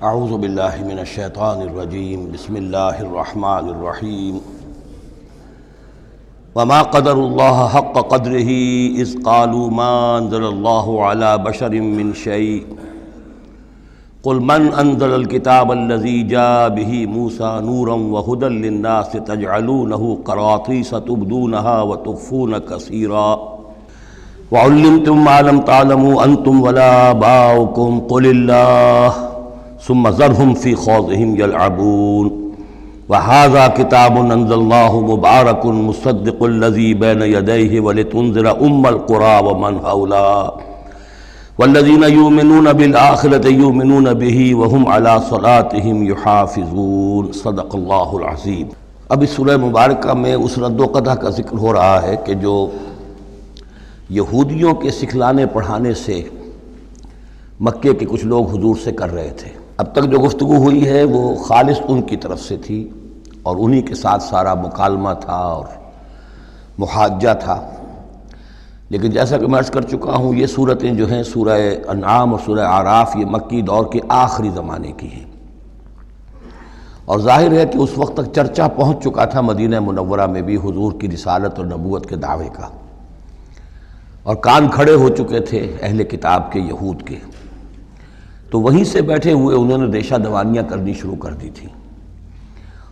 اعوذ باللہ من الشیطان الرجیم بسم اللہ الرحمن الرحیم وما قدر اللہ حق قدرہ اذ قالوا ما انزل اللہ علی بشر من شیء قل من انزل الکتاب الذی جاء به موسیٰ نورا وہدی للناس تجعلونہ قراطیس تبدونہا وتخفون کثیرا وعلمتم ما لم تعلموا انتم ولا آباؤکم قل اللہ ثم ذرهم في خوضهم يلعبون وهذا كتاب أنزلناه مبارك مصدق الذي بين يديه ولتنذر القرى ومن حولها والذين يؤمنون بالآخرة يؤمنون به وهم على صلاتهم يحافظون صدق اللہ العظیم۔ اب اس سورہ مبارکہ میں اس رد و قدح کا ذکر ہو رہا ہے کہ جو یہودیوں کے سکھلانے پڑھانے سے مکے کے کچھ لوگ حضور سے کر رہے تھے۔ اب تک جو گفتگو ہوئی ہے وہ خالص ان کی طرف سے تھی اور انہی کے ساتھ سارا مکالمہ تھا اور محاجہ تھا، لیکن جیسا کہ میں عرض کر چکا ہوں یہ صورتیں جو ہیں سورہ انعام اور سورہ اعراف یہ مکی دور کے آخری زمانے کی ہیں، اور ظاہر ہے کہ اس وقت تک چرچا پہنچ چکا تھا مدینہ منورہ میں بھی حضور کی رسالت اور نبوت کے دعوے کا، اور کان کھڑے ہو چکے تھے اہل کتاب کے یہود کے، تو وہیں سے بیٹھے ہوئے انہوں نے ریشہ دوانیاں کرنی شروع کر دی تھی۔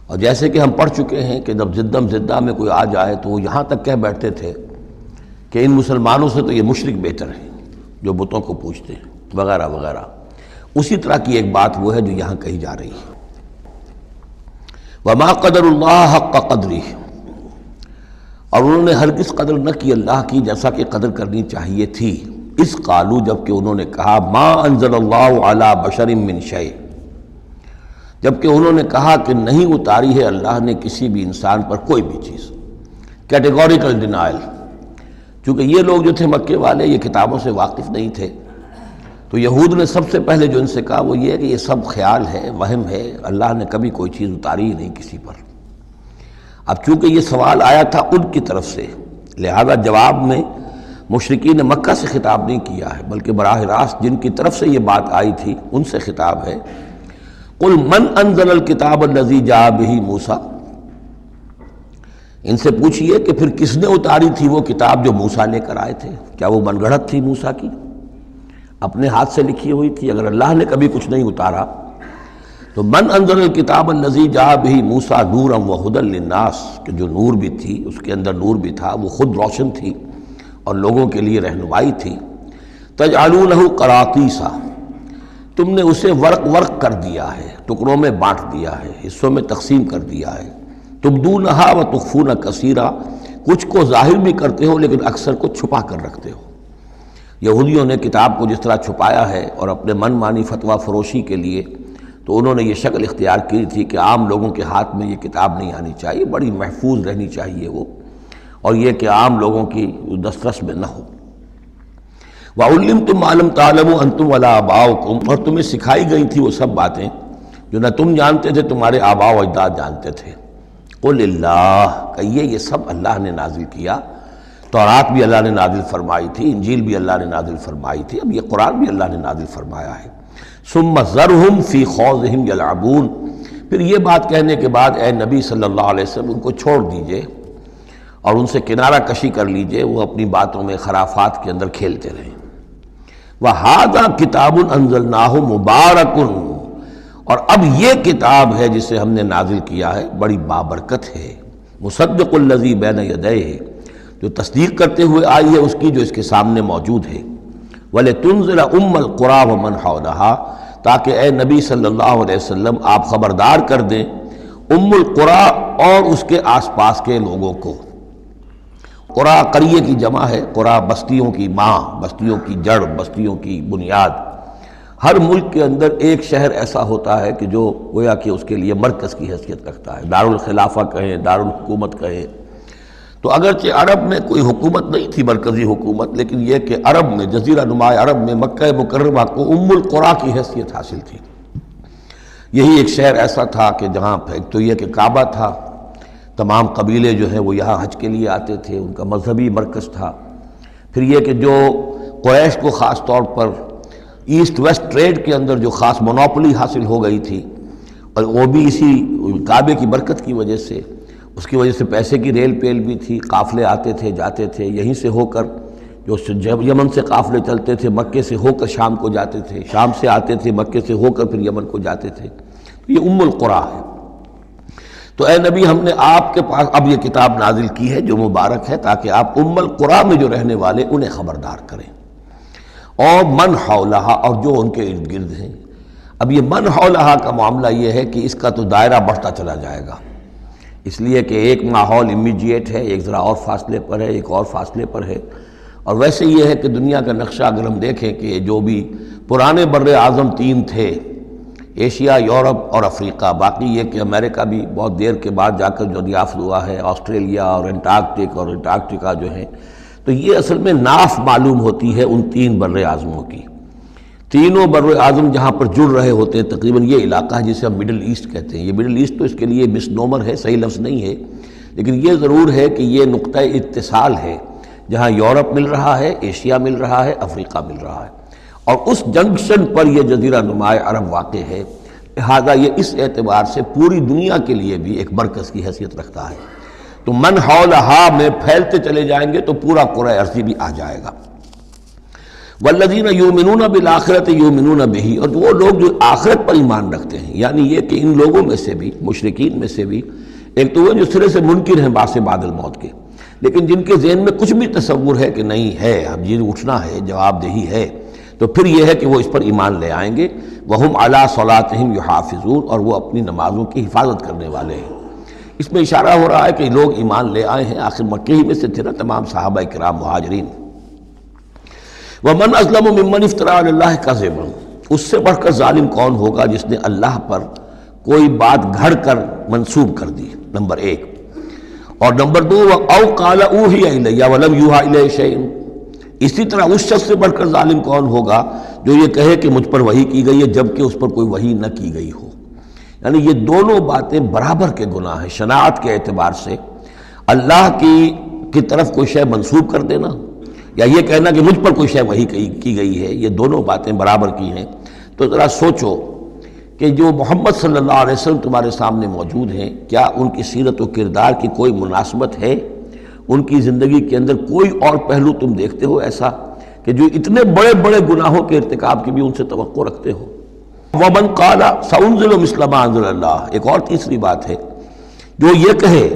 اور جیسے کہ ہم پڑھ چکے ہیں کہ جب زدم زدہ میں کوئی آ جائے تو وہ یہاں تک کہہ بیٹھتے تھے کہ ان مسلمانوں سے تو یہ مشرک بہتر ہیں جو بتوں کو پوجتے ہیں وغیرہ وغیرہ۔ اسی طرح کی ایک بات وہ ہے جو یہاں کہی جا رہی ہے، وما قدر اللہ حق قدرہ، اور انہوں نے ہرگز قدر نہ کی اللہ کی جیسا کہ قدر کرنی چاہیے تھی۔ اس قالو، جبکہ انہوں نے کہا ما انزل اللہ علی بشر من شیء، جبکہ انہوں نے کہا کہ نہیں اتاری ہے اللہ نے کسی بھی انسان پر کوئی بھی چیز، کیٹیگوریکل ڈینائل۔ چونکہ یہ لوگ جو تھے مکے والے یہ کتابوں سے واقف نہیں تھے، تو یہود نے سب سے پہلے جو ان سے کہا وہ یہ ہے کہ یہ سب خیال ہے، وہم ہے، اللہ نے کبھی کوئی چیز اتاری ہی نہیں کسی پر۔ اب چونکہ یہ سوال آیا تھا ان کی طرف سے، لہذا جواب میں مشرکین مکہ سے خطاب نہیں کیا ہے، بلکہ براہ راست جن کی طرف سے یہ بات آئی تھی ان سے خطاب ہے۔ قل من انزل الکتاب الذی جاء بہ موسیٰ، ان سے پوچھئے کہ پھر کس نے اتاری تھی وہ کتاب جو موسیٰ لے کر آئے تھے؟ کیا وہ من گھڑت تھی موسیٰ کی؟ اپنے ہاتھ سے لکھی ہوئی تھی؟ اگر اللہ نے کبھی کچھ نہیں اتارا تو من انزل الکتاب الذی جاء بہ موسیٰ نورا وہدی للناس، کہ جو نور بھی تھی اس کے اندر نور بھی تھا، وہ خود روشن تھی اور لوگوں کے لیے رہنمائی تھی۔ تجعلونہ قراطیسا، تم نے اسے ورق ورق کر دیا ہے، ٹکڑوں میں بانٹ دیا ہے، حصوں میں تقسیم کر دیا ہے۔ تبدونہا وتخفون کثیرا، کچھ کو ظاہر بھی کرتے ہو لیکن اکثر کو چھپا کر رکھتے ہو۔ یہودیوں نے کتاب کو جس طرح چھپایا ہے اور اپنے من مانی فتویٰ فروشی کے لیے تو انہوں نے یہ شکل اختیار کی تھی کہ عام لوگوں کے ہاتھ میں یہ کتاب نہیں آنی چاہیے، بڑی محفوظ رہنی چاہیے وہ، اور یہ کہ عام لوگوں کی دسترس میں نہ ہو۔ وَعُلِّمْتُمْ مَا لَمْ تَعْلَمُوا أَنْتُمْ وَلَا آبَاؤُكُمْ، اور تمہیں سکھائی گئی تھی وہ سب باتیں جو نہ تم جانتے تھے تمہارے آباء و اجداد جانتے تھے۔ قُلِ اللَّهُ، کہیے یہ سب اللہ نے نازل کیا، تورات بھی اللہ نے نازل فرمائی تھی، انجیل بھی اللہ نے نازل فرمائی تھی، اب یہ قرآن بھی اللہ نے نازل فرمایا ہے۔ ثُمَّ ذَرْهُمْ فِي خَوْضِهِمْ يَلْعَبُونَ، پھر یہ بات کہنے کے بعد اے نبی صلی اللہ علیہ وسلم ان کو چھوڑ دیجئے اور ان سے کنارہ کشی کر لیجئے، وہ اپنی باتوں میں خرافات کے اندر کھیلتے رہیں۔ وَهَذَا كِتَابٌ أَنزَلْنَاهُ مُبَارَكٌ، اور اب یہ کتاب ہے جسے ہم نے نازل کیا ہے بڑی بابرکت ہے، مصدق الذی بین یدیہ، جو تصدیق کرتے ہوئے آئی ہے اس کی جو اس کے سامنے موجود ہے۔ وَلِتُنذِرَ القرى ومن حولها، تاکہ اے نبی صلی اللہ علیہ وسلم آپ خبردار کر دیں القرى اور اس کے آس پاس کے لوگوں کو۔ قرى قریے کی جمع ہے، قرى بستیوں کی ماں، بستیوں کی جڑ، بستیوں کی بنیاد۔ ہر ملک کے اندر ایک شہر ایسا ہوتا ہے کہ جو گویا کہ اس کے لیے مرکز کی حیثیت رکھتا ہے، دارالخلافہ کہیں، دارالحکومت کہیں۔ تو اگرچہ عرب میں کوئی حکومت نہیں تھی مرکزی حکومت، لیکن یہ کہ عرب میں، جزیرہ نما عرب میں مکہ مکرمہ کو القرى کی حیثیت حاصل تھی۔ یہی ایک شہر ایسا تھا کہ جہاں ایک تو یہ کہ کعبہ تھا، تمام قبیلے جو ہیں وہ یہاں حج کے لیے آتے تھے، ان کا مذہبی مرکز تھا۔ پھر یہ کہ جو قریش کو خاص طور پر ایسٹ ویسٹ ٹریڈ کے اندر جو خاص مونوپلی حاصل ہو گئی تھی، اور وہ بھی اسی کعبے کی برکت کی وجہ سے، اس کی وجہ سے پیسے کی ریل پیل بھی تھی، قافلے آتے تھے جاتے تھے، یہیں سے ہو کر جو یمن سے قافلے چلتے تھے مکے سے ہو کر شام کو جاتے تھے، شام سے آتے تھے مکے سے ہو کر پھر یمن کو جاتے تھے. یہ ام القریٰ ہے. تو اے نبی ہم نے آپ کے پاس اب یہ کتاب نازل کی ہے جو مبارک ہے، تاکہ آپ ام القریٰ میں جو رہنے والے انہیں خبردار کریں، اور من حولہا، اور جو ان کے ارد گرد ہیں. اب یہ من حولہا کا معاملہ یہ ہے کہ اس کا تو دائرہ بڑھتا چلا جائے گا، اس لیے کہ ایک ماحول امیجیٹ ہے، ایک ذرا اور فاصلے پر ہے، ایک اور فاصلے پر ہے. اور ویسے یہ ہے کہ دنیا کا نقشہ اگر ہم دیکھیں کہ جو بھی پرانے بر اعظم تین تھے، ایشیا، یورپ اور افریقہ، باقی یہ کہ امریکہ بھی بہت دیر کے بعد جا کر جو دریافت ہوا ہے، آسٹریلیا اور انٹارکٹیکا جو ہیں، تو یہ اصل میں ناف معلوم ہوتی ہے ان تین بر اعظموں کی. تینوں بر اعظم جہاں پر جڑ رہے ہوتے ہیں، تقریباً یہ علاقہ ہے جسے ہم مڈل ایسٹ کہتے ہیں. یہ مڈل ایسٹ تو اس کے لیے مس نومر ہے، صحیح لفظ نہیں ہے، لیکن یہ ضرور ہے کہ یہ نقطہ اتصال ہے جہاں یورپ مل رہا ہے، ایشیا مل رہا ہے، افریقہ مل رہا ہے، اور اس جنکشن پر یہ جزیرہ نماء عرب واقع ہے. لہٰذا یہ اس اعتبار سے پوری دنیا کے لیے بھی ایک مرکز کی حیثیت رکھتا ہے. تو من حولہا میں پھیلتے چلے جائیں گے تو پورا قرۂ ارضی بھی آ جائے گا. والذین یؤمنون بالآخرۃ یؤمنون بہ، اور وہ لوگ جو آخرت پر ایمان رکھتے ہیں، یعنی یہ کہ ان لوگوں میں سے بھی، مشرکین میں سے بھی، ایک تو وہ جو سرے سے منکر ہیں باس بعد الموت کے، لیکن جن کے ذہن میں کچھ بھی تصور ہے کہ نہیں ہے، اب یہ اٹھنا ہے، جواب دہی ہے، تو پھر یہ ہے کہ وہ اس پر ایمان لے آئیں گے. وہم علی صلاتہم یحافظون، اور وہ اپنی نمازوں کی حفاظت کرنے والے ہیں. اس میں اشارہ ہو رہا ہے کہ لوگ ایمان لے آئے ہیں، آخر مکے ہی میں سے تھے نا تمام صحابہ کرام مہاجرین. ومن اظلم ممن افترى علی اللہ کذبا، اس سے بڑھ کر ظالم کون ہوگا جس نے اللہ پر کوئی بات گھڑ کر منسوب کر دی، نمبر ایک. اور نمبر دو، او قال اوحی الی ولم یوحى الی شیء، اسی طرح اس شخص سے بڑھ کر ظالم کون ہوگا جو یہ کہے کہ مجھ پر وحی کی گئی ہے جبکہ اس پر کوئی وحی نہ کی گئی ہو. یعنی یہ دونوں باتیں برابر کے گناہ ہیں شناعت کے اعتبار سے. اللہ کی طرف کوئی شے منسوب کر دینا یا یہ کہنا کہ مجھ پر کوئی شے وحی کی گئی ہے، یہ دونوں باتیں برابر کی ہیں. تو ذرا سوچو کہ جو محمد صلی اللہ علیہ وسلم تمہارے سامنے موجود ہیں، کیا ان کی سیرت و کردار کی کوئی مناسبت ہے؟ ان کی زندگی کے اندر کوئی اور پہلو تم دیکھتے ہو ایسا کہ جو اتنے بڑے بڑے گناہوں کے ارتکاب کی بھی ان سے توقع رکھتے ہو؟ وَمَنْ قَالَ سَأُنزِلُ مِثْلَ مَا أَنزَلَ اللَّهُ، ایک اور تیسری بات ہے جو یہ کہے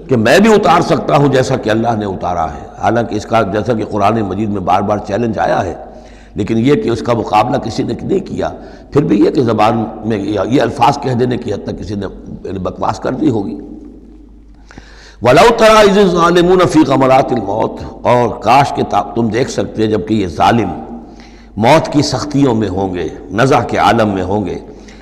کہ میں بھی اتار سکتا ہوں جیسا کہ اللہ نے اتارا ہے. حالانکہ اس کا جیسا کہ قرآن مجید میں بار بار چیلنج آیا ہے، لیکن یہ کہ اس کا مقابلہ کسی نے نہیں کیا. پھر بھی یہ کہ زبان میں یہ الفاظ کہہ دینے کی حد تک کسی نے بکواس کر دی ہوگی. وَلَوْ تَرَىٰ إِذِ الظَّالِمُونَ فِي غَمَرَاتِ الْمَوْتِ، اور کاش کہ تم دیکھ سکتے جبکہ یہ ظالم موت کی سختیوں میں ہوں گے، نزع کے عالم میں ہوں گے.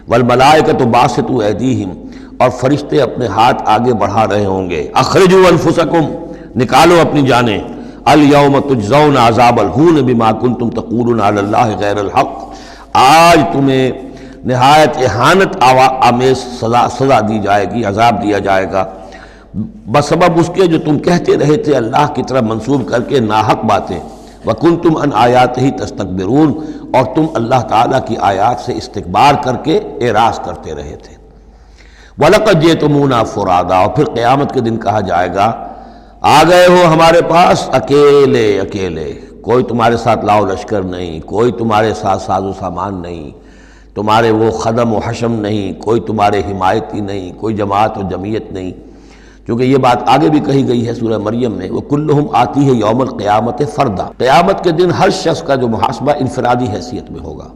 وَالْمَلَائِكَةُ بَاسِطُو أَيْدِيهِمْ، اور فرشتے اپنے ہاتھ آگے بڑھا رہے ہوں گے. اخرجوا انفسکم، نکالو اپنی جانیں. الیوم تجزون عذاب الہون بما کنتم تقولون علی اللہ غیر الحق، آج تمہیں نہایت اہانت آمیز سزا دی جائے گی، عذاب دیا جائے گا بسبب اس کے جو تم کہتے رہے تھے اللہ کی طرف منسوب کر کے ناحق باتیں. وکنتم عن آیاتہ تستکبرون، اور تم اللہ تعالیٰ کی آیات سے استکبار کر کے اعراض کرتے رہے تھے. وَلَقَدْ جِئْتُمُونَا فُرَادًا، اور پھر قیامت کے دن کہا جائے گا آ گئے ہو ہمارے پاس اکیلے اکیلے، کوئی تمہارے ساتھ لاؤ لشکر نہیں، کوئی تمہارے ساتھ ساز و سامان نہیں، تمہارے وہ خدم و حشم نہیں، کوئی تمہارے حمایتی نہیں، کوئی جماعت و جمعیت نہیں. کیونکہ یہ بات آگے بھی کہی گئی ہے سورہ مریم میں، وَكُلُّهُمْ آتِيهِ يَوْمَ الْقِيَامَةِ فَرْدًا، قیامت کے دن ہر شخص کا جو محاسبہ انفرادی حیثیت میں ہوگا.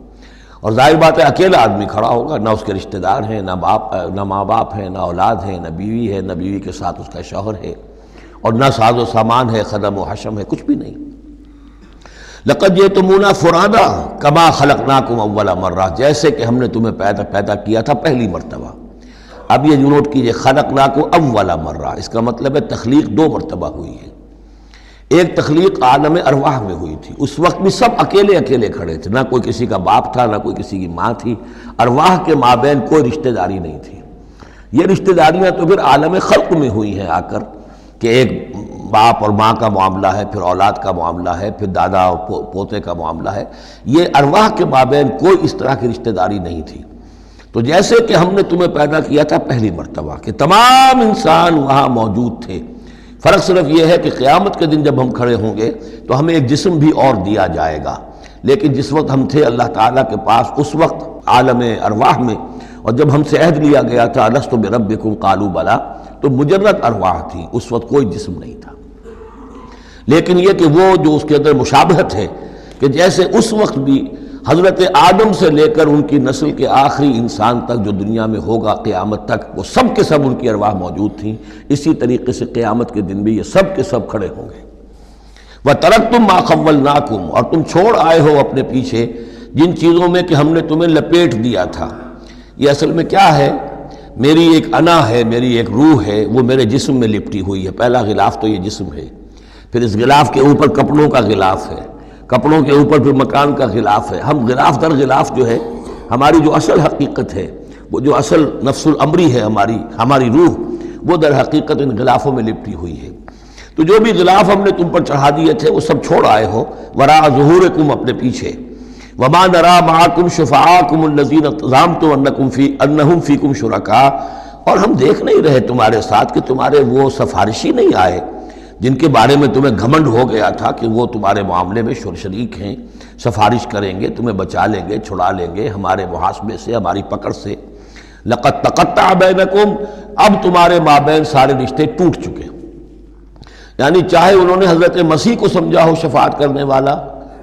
اور ظاہر بات ہے اکیلا آدمی کھڑا ہوگا، نہ اس کے رشتہ دار ہیں، نہ ماں باپ ہیں، نہ اولاد ہیں، نہ بیوی ہے، نہ بیوی کے ساتھ اس کا شوہر ہے، اور نہ ساز و سامان ہے، خدم و حشم ہے، کچھ بھی نہیں. لَقَدْ جِئْتُمُونَا فُرَادًا كَمَا خَلَقْنَاكُمْ أَوَّلَ مَرَّةٍ، جیسے کہ ہم نے تمہیں پیدا کیا تھا پہلی مرتبہ. اب یہ نوٹ کیجئے، خَلَقْنَاكُمْ أَوَّلَ مَرَّةٍ، اس کا مطلب ہے تخلیق دو مرتبہ ہوئی ہے. ایک تخلیق عالم ارواح میں ہوئی تھی، اس وقت بھی سب اکیلے اکیلے کھڑے تھے، نہ کوئی کسی کا باپ تھا، نہ کوئی کسی کی ماں تھی. ارواح کے مابین کوئی رشتہ داری نہیں تھی. یہ رشتہ داریاں تو پھر عالم خلق میں ہوئی ہیں آ کر، کہ ایک باپ اور ماں کا معاملہ ہے، پھر اولاد کا معاملہ ہے، پھر دادا اور پوتے کا معاملہ ہے، یہ ارواح کے مابین کوئی اس طرح کی رشتہ داری نہیں تھی۔ تو جیسے کہ ہم نے تمہیں پیدا کیا تھا پہلی مرتبہ کہ تمام انسان وہاں موجود تھے، فرق صرف یہ ہے کہ قیامت کے دن جب ہم کھڑے ہوں گے تو ہمیں ایک جسم بھی اور دیا جائے گا، لیکن جس وقت ہم تھے اللہ تعالیٰ کے پاس اس وقت عالم ارواح میں، اور جب ہم سے عہد لیا گیا تھا الست بربکم قالوا بلی، تو مجرد ارواح تھی، اس وقت کوئی جسم نہیں تھا۔ لیکن یہ کہ وہ جو اس کے اندر مشابہت ہے کہ جیسے اس وقت بھی حضرت آدم سے لے کر ان کی نسل کے آخری انسان تک جو دنیا میں ہوگا قیامت تک، وہ سب کے سب ان کی ارواح موجود تھیں، اسی طریقے سے قیامت کے دن بھی یہ سب کے سب کھڑے ہوں گے۔ وَتَرَكْتُم مَّا خَوَّلْنَاكُمْ، اور تم چھوڑ آئے ہو اپنے پیچھے جن چیزوں میں کہ ہم نے تمہیں لپیٹ دیا تھا۔ یہ اصل میں کیا ہے؟ میری ایک انا ہے، میری ایک روح ہے، وہ میرے جسم میں لپٹی ہوئی ہے۔ پہلا غلاف تو یہ جسم ہے، پھر اس غلاف کے اوپر کپڑوں کا غلاف ہے، کپڑوں کے اوپر پھر مکان کا غلاف ہے۔ ہم غلاف در غلاف جو ہے، ہماری جو اصل حقیقت ہے، وہ جو اصل نفس الامری ہے ہماری روح، وہ در حقیقت ان غلافوں میں لپٹی ہوئی ہے۔ تو جو بھی غلاف ہم نے تم پر چڑھا دیے تھے وہ سب چھوڑ آئے ہو، وراء ظہورکم، اپنے پیچھے۔ وما نرى معكم شفعاءكم الذين زعمتم انهم فيكم شركاء، اور ہم دیکھ نہیں رہے تمہارے ساتھ کہ تمہارے وہ سفارشی نہیں آئے جن کے بارے میں تمہیں گھمنڈ ہو گیا تھا کہ وہ تمہارے معاملے میں شریک ہیں، سفارش کریں گے، تمہیں بچا لیں گے، چھڑا لیں گے ہمارے محاسبے سے، ہماری پکڑ سے۔ لقد تقطع بینکم، اب تمہارے مابین سارے رشتے ٹوٹ چکے۔ یعنی چاہے انہوں نے حضرت مسیح کو سمجھا ہو شفاعت کرنے والا،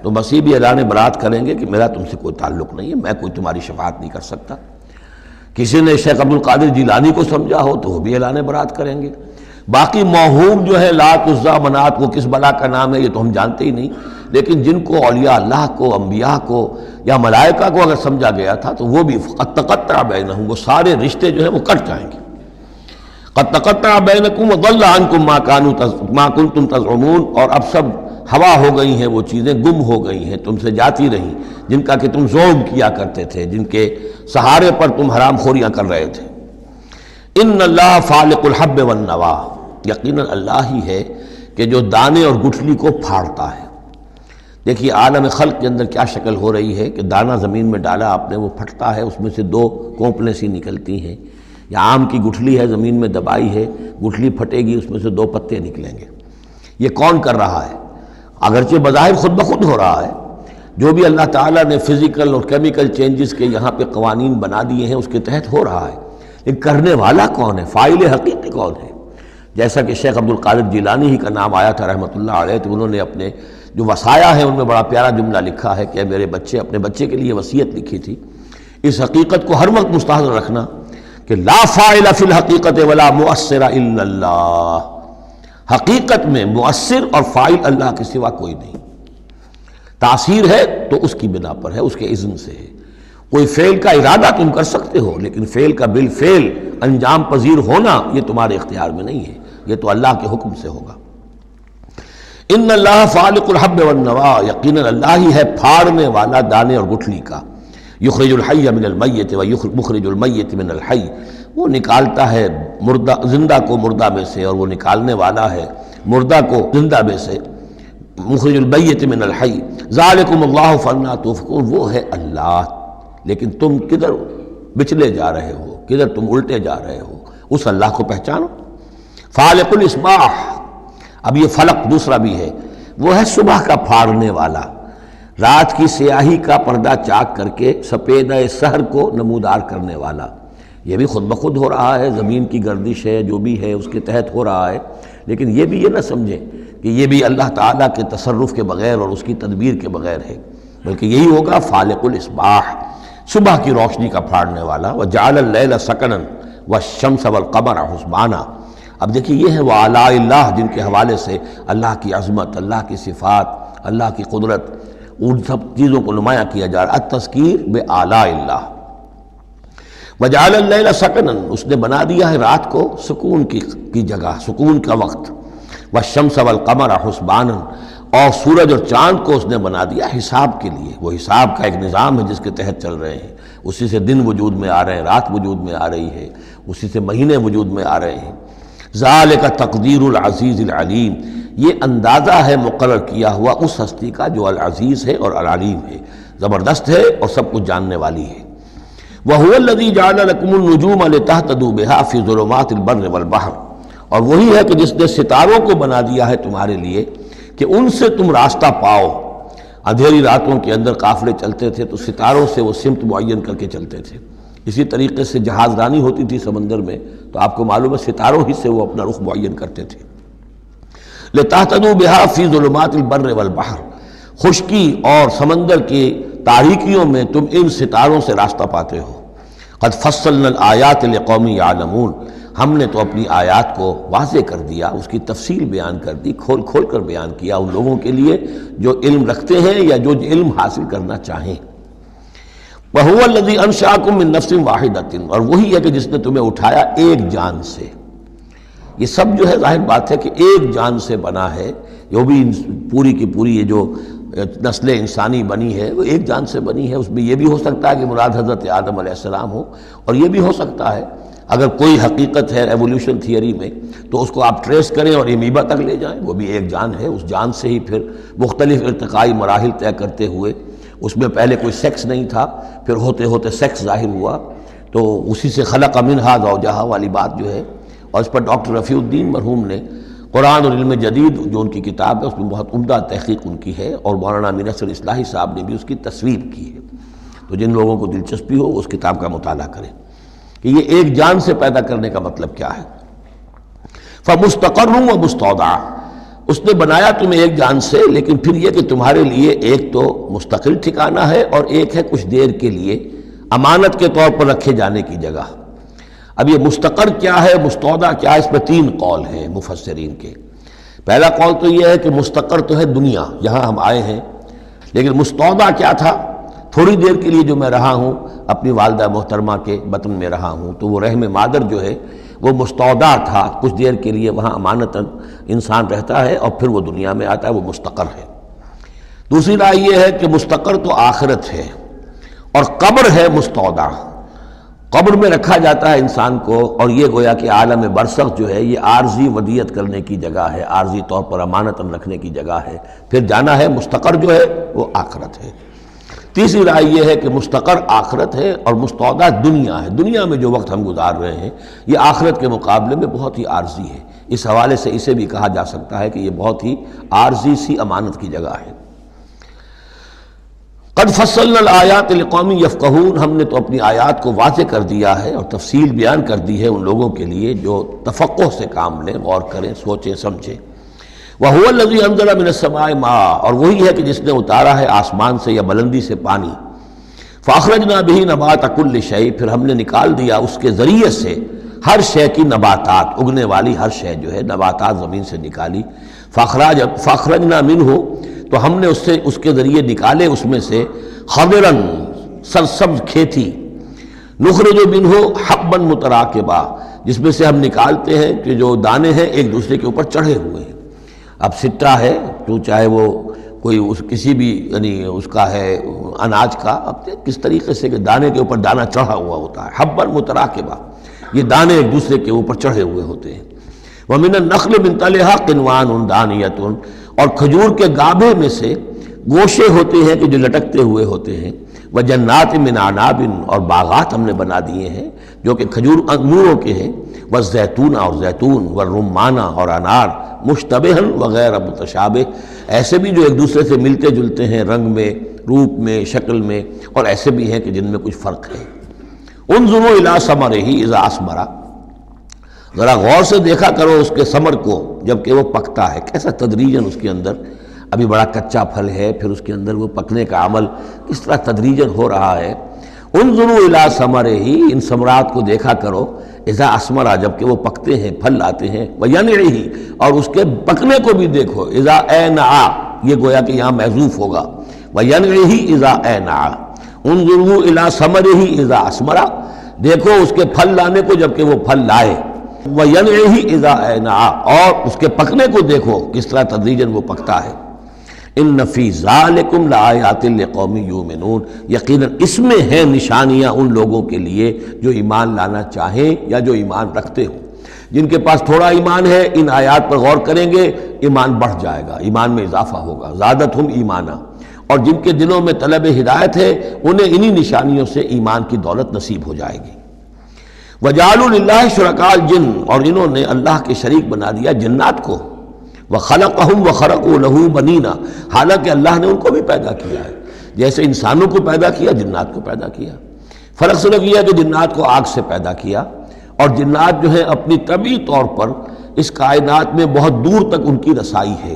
تو مسیح بھی اعلان برات کریں گے کہ میرا تم سے کوئی تعلق نہیں ہے، میں کوئی تمہاری شفاعت نہیں کر سکتا۔ کسی نے شیخ عبد القادر جیلانی کو سمجھا ہو تو وہ بھی اعلان برات کریں گے۔ باقی موہوم جو ہے لات عزا منات، وہ کس بلا کا نام ہے یہ تو ہم جانتے ہی نہیں، لیکن جن کو اولیاء اللہ کو، انبیاء کو یا ملائکہ کو اگر سمجھا گیا تھا تو وہ بھی قد تقطع بینہم، وہ سارے رشتے جو ہیں وہ کٹ جائیں گے۔ قد تقطع بینکم وضل عنکم ما کنتم تزعمون، اور اب سب ہوا ہو گئی ہیں، وہ چیزیں گم ہو گئی ہیں، تم سے جاتی رہیں جن کا کہ تم زوم کیا کرتے تھے، جن کے سہارے پر تم حرام خوریاں کر رہے تھے۔ ان اللہ فالق الحب والنوا، یقیناً اللہ ہی ہے کہ جو دانے اور گٹھلی کو پھاڑتا ہے۔ دیکھیے عالم خلق کے اندر کیا شکل ہو رہی ہے کہ دانہ زمین میں ڈالا آپ نے، وہ پھٹتا ہے، اس میں سے دو کونپلیں سی نکلتی ہیں، یا آم کی گٹھلی ہے زمین میں دبائی ہے، گٹھلی پھٹے گی، اس میں سے دو پتے نکلیں گے۔ یہ کون کر رہا ہے؟ اگرچہ بظاہر خود بخود ہو رہا ہے، جو بھی اللہ تعالیٰ نے فزیکل اور کیمیکل چینجز کے یہاں پہ قوانین بنا دیے ہیں اس کے تحت ہو رہا ہے، لیکن کرنے والا کون ہے؟ فاعل حقیقی کون ہے؟ جیسا کہ شیخ عبد القادر جیلانی ہی کا نام آیا تھا رحمۃ اللہ علیہ، تو انہوں نے اپنے جو وصایا ہیں ان میں بڑا پیارا جملہ لکھا ہے کہ میرے بچے، اپنے بچے کے لیے وصیت لکھی تھی، اس حقیقت کو ہر وقت مستحضر رکھنا کہ لا فاعل فی الحقیقت ولا مؤثر الا اللہ، حقیقت میں مؤثر اور فاعل اللہ کے سوا کوئی نہیں۔ تاثیر ہے تو اس کی بنا پر ہے، اس کے اذن سے ہے۔ کوئی فعل کا ارادہ تم کر سکتے ہو، لیکن فعل کا بالفعل انجام پذیر ہونا یہ تمہارے اختیار میں نہیں ہے، یہ تو اللہ کے حکم سے ہوگا۔ ان اللہ فالق الحب والنوا، یقیناً اللہ ہی ہے پھاڑنے والا دانے اور گٹھلی کا۔ یخرج الحی من المیت ومخرج المیت من الحی، وہ نکالتا ہے مردہ زندہ کو مردہ میں سے، اور وہ نکالنے والا ہے مردہ کو زندہ میں سے۔ مخرج المیت من الحی ذالکم اللہ فانا توفقون، وہ ہے اللہ، لیکن تم کدھر بچلے جا رہے ہو، کدھر تم الٹے جا رہے ہو، اس اللہ کو پہچانو۔ فالق الاصباح، اب یہ فلق دوسرا بھی ہے، وہ ہے صبح کا پھاڑنے والا، رات کی سیاہی کا پردہ چاک کر کے سپیدہ سحر کو نمودار کرنے والا۔ یہ بھی خود بخود ہو رہا ہے، زمین کی گردش ہے، جو بھی ہے اس کے تحت ہو رہا ہے، لیکن یہ بھی یہ نہ سمجھیں کہ یہ بھی اللہ تعالیٰ کے تصرف کے بغیر اور اس کی تدبیر کے بغیر ہے، بلکہ یہی ہوگا فالق الاصباح، صبح کی روشنی کا پھاڑنے والا۔ وجعل اللیل سکنا والشمس والقمر حسبانا، اب دیکھیے یہ ہے وہ آلاء اللہ جن کے حوالے سے اللہ کی عظمت، اللہ کی صفات، اللہ کی قدرت، ان سب چیزوں کو نمایاں کیا جا رہا ہے۔ التذکیر بآلاء اللہ۔ وجعل اللیل سکنا، اس نے بنا دیا ہے رات کو سکون کی جگہ، سکون کا وقت۔ والشمس والقمر حسبانا، اور سورج اور چاند کو اس نے بنا دیا حساب کے لیے، وہ حساب کا ایک نظام ہے جس کے تحت چل رہے ہیں، اسی سے دن وجود میں آ رہے ہیں، رات وجود میں آ رہی ہے، اسی سے مہینے وجود میں آ رہے ہیں۔ ذالک تقدیر العزیز العلیم، یہ اندازہ ہے مقرر کیا ہوا اس ہستی کا جو العزیز ہے اور العلیم ہے، زبردست ہے اور سب کچھ جاننے والی ہے۔ وَهُوَ الَّذِي جَعَلَ لَكُمُ النُّجُومَ لِتَهْتَدُوا بِهَا فِي ظُلُمَاتِ الْبَرِّ وَالْبَحْرِ، اور وہی ہے کہ جس نے ستاروں کو بنا دیا ہے تمہارے لیے کہ ان سے تم راستہ پاؤ۔ اندھیری راتوں کے اندر قافلے چلتے تھے تو ستاروں سے وہ سمت معین کر کے چلتے تھے، اسی طریقے سے جہاز رانی ہوتی تھی سمندر میں تو آپ کو معلوم ہے ستاروں ہی سے وہ اپنا رخ معین کرتے تھے۔ لِتَهْتَدُوا بِهَا فِي ظُلُمَاتِ الْبَرِّ وَالْبَحْرِ، خشکی اور سمندر کی تاریکیوں میں تم ان ستاروں سے راستہ پاتے ہو۔ قد فصلنا الآیات لقوم یعلمون، ہم نے تو اپنی آیات کو واضح کر دیا، اس کی تفصیل بیان کر دی، کھول کھول کر بیان کیا ان لوگوں کے لیے جو علم رکھتے ہیں یا جو علم حاصل کرنا چاہیں۔ وَهُوَ الَّذِي أَنشَأَكُم مِّن نَّفْسٍ وَاحِدَةٍ، اور وہی ہے کہ جس نے تمہیں اٹھایا ایک جان سے۔ یہ سب جو ہے ظاہر بات ہے کہ ایک جان سے بنا ہے، جو بھی پوری کی پوری یہ جو نسل انسانی بنی ہے وہ ایک جان سے بنی ہے۔ اس میں یہ بھی ہو سکتا ہے کہ مراد حضرت آدم علیہ السلام ہو، اور یہ بھی ہو سکتا ہے اگر کوئی حقیقت ہے ایولیوشن تھیوری میں تو اس کو آپ ٹریس کریں اور امیبا تک لے جائیں، وہ بھی ایک جان ہے۔ اس جان سے ہی پھر مختلف ارتقائی مراحل طے کرتے ہوئے، اس میں پہلے کوئی سیکس نہیں تھا، پھر ہوتے ہوتے سیکس ظاہر ہوا، تو اسی سے خلق منہا زوجہا والی بات جو ہے، اور اس پر ڈاکٹر رفیع الدین مرحوم نے قرآن اور علم جدید جو ان کی کتاب ہے اس میں بہت عمدہ تحقیق ان کی ہے، اور مولانا امین اصغر اصلاحی صاحب نے بھی اس کی تصویر کی ہے۔ تو جن لوگوں کو دلچسپی ہو اس کتاب کا مطالعہ کریں کہ یہ ایک جان سے پیدا کرنے کا مطلب کیا ہے۔ فَمُسْتَقَرٌّ وَمُسْتَوْدَعٌ، اس نے بنایا تمہیں ایک جان سے، لیکن پھر یہ کہ تمہارے لیے ایک تو مستقل ٹھکانہ ہے اور ایک ہے کچھ دیر کے لیے امانت کے طور پر رکھے جانے کی جگہ۔ اب یہ مستقر کیا ہے، مستودع کیا ہے، اس میں تین قول ہیں مفسرین کے۔ پہلا قول تو یہ ہے کہ مستقر تو ہے دنیا، یہاں ہم آئے ہیں، لیکن مستودع کیا تھا، تھوڑی دیر کے لیے جو میں رہا ہوں اپنی والدہ محترمہ کے بطن میں رہا ہوں، تو وہ رحم مادر جو ہے وہ مستودع تھا، کچھ دیر کے لیے وہاں امانتاً انسان رہتا ہے اور پھر وہ دنیا میں آتا ہے، وہ مستقر ہے۔ دوسری رائے یہ ہے کہ مستقر تو آخرت ہے اور قبر ہے مستودع، قبر میں رکھا جاتا ہے انسان کو، اور یہ گویا کہ عالم برزخ جو ہے یہ عارضی ودیعت کرنے کی جگہ ہے، عارضی طور پر امانتاً رکھنے کی جگہ ہے، پھر جانا ہے۔ مستقر جو ہے وہ آخرت ہے۔ تیسری رائے یہ ہے کہ مستقر آخرت ہے اور مستودع دنیا ہے، دنیا میں جو وقت ہم گزار رہے ہیں یہ آخرت کے مقابلے میں بہت ہی عارضی ہے۔ اس حوالے سے اسے بھی کہا جا سکتا ہے کہ یہ بہت ہی عارضی سی امانت کی جگہ ہے۔ قد فصلنا الآیات لقوم یفقہون، ہم نے تو اپنی آیات کو واضح کر دیا ہے اور تفصیل بیان کر دی ہے ان لوگوں کے لیے جو تفقہ سے کام لیں، غور کریں، سوچیں سمجھیں۔ وَهُوَ الَّذِي أَنزَلَ مِنَ السَّمَاءِ مَاءً، اور وہی ہے کہ جس نے اتارا ہے آسمان سے یا بلندی سے پانی۔ فَأَخْرَجْنَا بِهِ نَبَاتَ كُلِّ شَيْءٍ، پھر ہم نے نکال دیا اس کے ذریعے سے ہر شے کی نباتات، اگنے والی ہر شے جو ہے نباتات زمین سے نکالی۔ فَأَخْرَجْنَا مِنْهُ، تو ہم نے اس کے ذریعے نکالے اس میں سے خضراً، سرسبز کھیتی، نخرج منہ حبا متراکبا، جس میں سے ہم نکالتے ہیں کہ جو دانے ہیں ایک دوسرے کے اوپر چڑھے ہوئے ہیں۔ اب سٹا ہے تو چاہے وہ کوئی کسی بھی یعنی اس کا ہے اناج کا، اب کس طریقے سے کہ دانے کے اوپر دانہ چڑھا ہوا ہوتا ہے، حبا متراکبا، یہ دانے ایک دوسرے کے اوپر چڑھے ہوئے ہوتے ہیں۔ وَمِنَ النَّخْلِ مِن طَلْعِهَا قِنْوَانٌ دَانِيَةٌ، اور کھجور کے گابھے میں سے گوشے ہوتے ہیں کہ جو لٹکتے ہوئے ہوتے ہیں۔ وَجَنَّاتٍ مِّنْ أَعْنَابٍ، اور باغات ہم نے بنا دیے ہیں جو کہ کھجور انگوروں کے ہیں۔ وَالزَّيْتُونَ، اور زیتون، وَالرُّمَّانَ، اور انار، مُشْتَبِهًا وغیر متشابہ، ایسے بھی جو ایک دوسرے سے ملتے جلتے ہیں رنگ میں، روپ میں، شکل میں، اور ایسے بھی ہیں کہ جن میں کچھ فرق ہے۔ انظروا إِلَىٰ ثَمَرِهِ إِذَا أَثْمَرَ، ذرا غور سے دیکھا کرو اس کے ثمر کو جب کہ وہ پکتا ہے، کیسا تدریجاً اس کے اندر، ابھی بڑا کچا پھل ہے، پھر اس کے اندر وہ پکنے کا عمل کس طرح تدریجاً ہو رہا ہے۔ انظروا الی ثمرہ، ان ثمرات کو دیکھا کرو، اذا اثمر، جب کہ وہ پکتے ہیں، پھل لاتے ہیں، وینعہ، اور اس کے پکنے کو بھی دیکھو، اذا اینعا، یہ گویا کہ یہاں محذوف ہوگا، وینعہ اذا اینعا، انظروا الی ثمرہ اذا اثمر، دیکھو اس کے پھل لانے کو جب کہ وہ پھل لائے، وینعہ اذا اینعا، اور اس کے پکنے کو دیکھو کس طرح تدریجاً وہ پکتا ہے۔ ان فی ذالکم لآیات لقوم یؤمنون، یقیناً اس میں ہیں نشانیاں ان لوگوں کے لیے جو ایمان لانا چاہیں یا جو ایمان رکھتے ہوں۔ جن کے پاس تھوڑا ایمان ہے ان آیات پر غور کریں گے، ایمان بڑھ جائے گا، ایمان میں اضافہ ہوگا، زادتہم ایمانا، اور جن کے دلوں میں طلب ہدایت ہے انہیں انہی نشانیوں سے ایمان کی دولت نصیب ہو جائے گی۔ وَجَعَلُوا لِلَّهِ شُرَكَاءَ الْجِنِّ، اور انہوں نے اللہ کے شریک بنا دیا جنات کو، وَخَلَقَهُمْ وَخَرَقُوا لَهُ بَنِينَ، حالانکہ اللہ نے ان کو بھی پیدا کیا ہے، جیسے انسانوں کو پیدا کیا جنات کو پیدا کیا۔ فرق صرف یہ ہے کہ جنات کو آگ سے پیدا کیا، اور جنات جو ہیں اپنی طبعی طور پر اس کائنات میں بہت دور تک ان کی رسائی ہے۔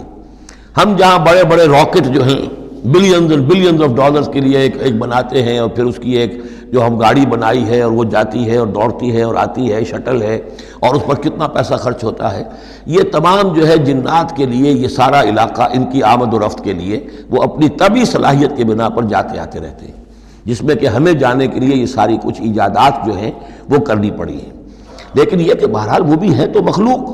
ہم جہاں بڑے بڑے راکٹ جو ہیں billions and billions of dollars کے لیے ایک بناتے ہیں، اور پھر اس کی ایک جو ہم گاڑی بنائی ہے اور وہ جاتی ہے اور دوڑتی ہے اور آتی ہے، شٹل ہے، اور اس پر کتنا پیسہ خرچ ہوتا ہے، یہ تمام جو ہے جنات کے لیے یہ سارا علاقہ ان کی آمد و رفت کے لیے وہ اپنی طبعی صلاحیت کے بنا پر جاتے آتے رہتے ہیں، جس میں کہ ہمیں جانے کے لیے یہ ساری کچھ ایجادات جو ہیں وہ کرنی پڑی ہیں۔ لیکن یہ کہ بہرحال وہ بھی ہیں تو مخلوق،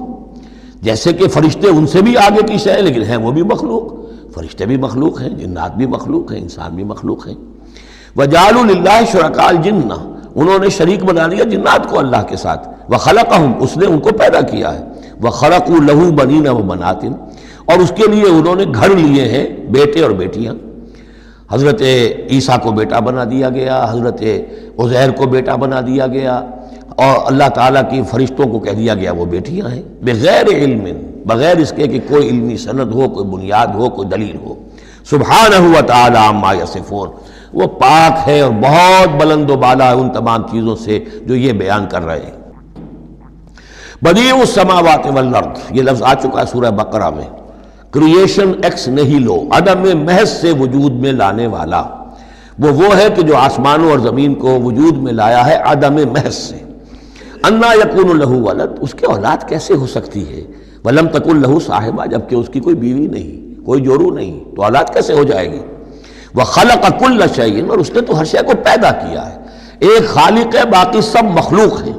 جیسے کہ فرشتے ان سے بھی آگے کی شے ہیں، لیکن ہیں وہ بھی مخلوق، فرشتے بھی مخلوق ہیں، جنات بھی مخلوق ہیں، انسان بھی مخلوق ہیں۔ وَجَعَلُوا لِلَّهِ شُرَكَاءَ الْجِنَّ، انہوں نے شریک بنا لیا جنات کو اللہ کے ساتھ، وَخَلَقَهُمْ، اس نے ان کو پیدا کیا ہے، وَخَرَقُوا لَهُ بَنِينَ وَبَنَاتٍ، اور اس کے لیے انہوں نے گھر لیے ہیں بیٹے اور بیٹیاں۔ حضرت عیسیٰ کو بیٹا بنا دیا گیا، حضرت عزیر کو بیٹا بنا دیا گیا، اور اللہ تعالیٰ کی فرشتوں کو کہہ دیا گیا وہ بیٹیاں ہیں، بغیر علم، بغیر اس کے کہ کوئی علمی سند ہو، کوئی بنیاد ہو، کوئی دلیل ہو۔ سبحانہ و تعالی عما یصفون، وہ پاک ہے اور بہت بلند و بالا ہے ان تمام چیزوں سے جو یہ بیان کر رہے ہیں۔ بدیع السماوات والارض، یہ لفظ آ چکا ہے سورہ بقرہ میں، کریشن ایکس نہیلو، عدم محض سے وجود میں لانے والا، وہ ہے کہ جو آسمانوں اور زمین کو وجود میں لایا ہے عدم محض سے۔ انا یکون لہ ولد، اس کے اولاد کیسے ہو سکتی ہے، ولم تکن لہ صاحبہ، جبکہ اس کی کوئی بیوی نہیں، کوئی جورو نہیں، تو اولاد کیسے ہو جائے گی۔ وخلق کل شیء، اور اس نے تو ہر شے کو پیدا کیا ہے، ایک خالق ہے باقی سب مخلوق ہیں۔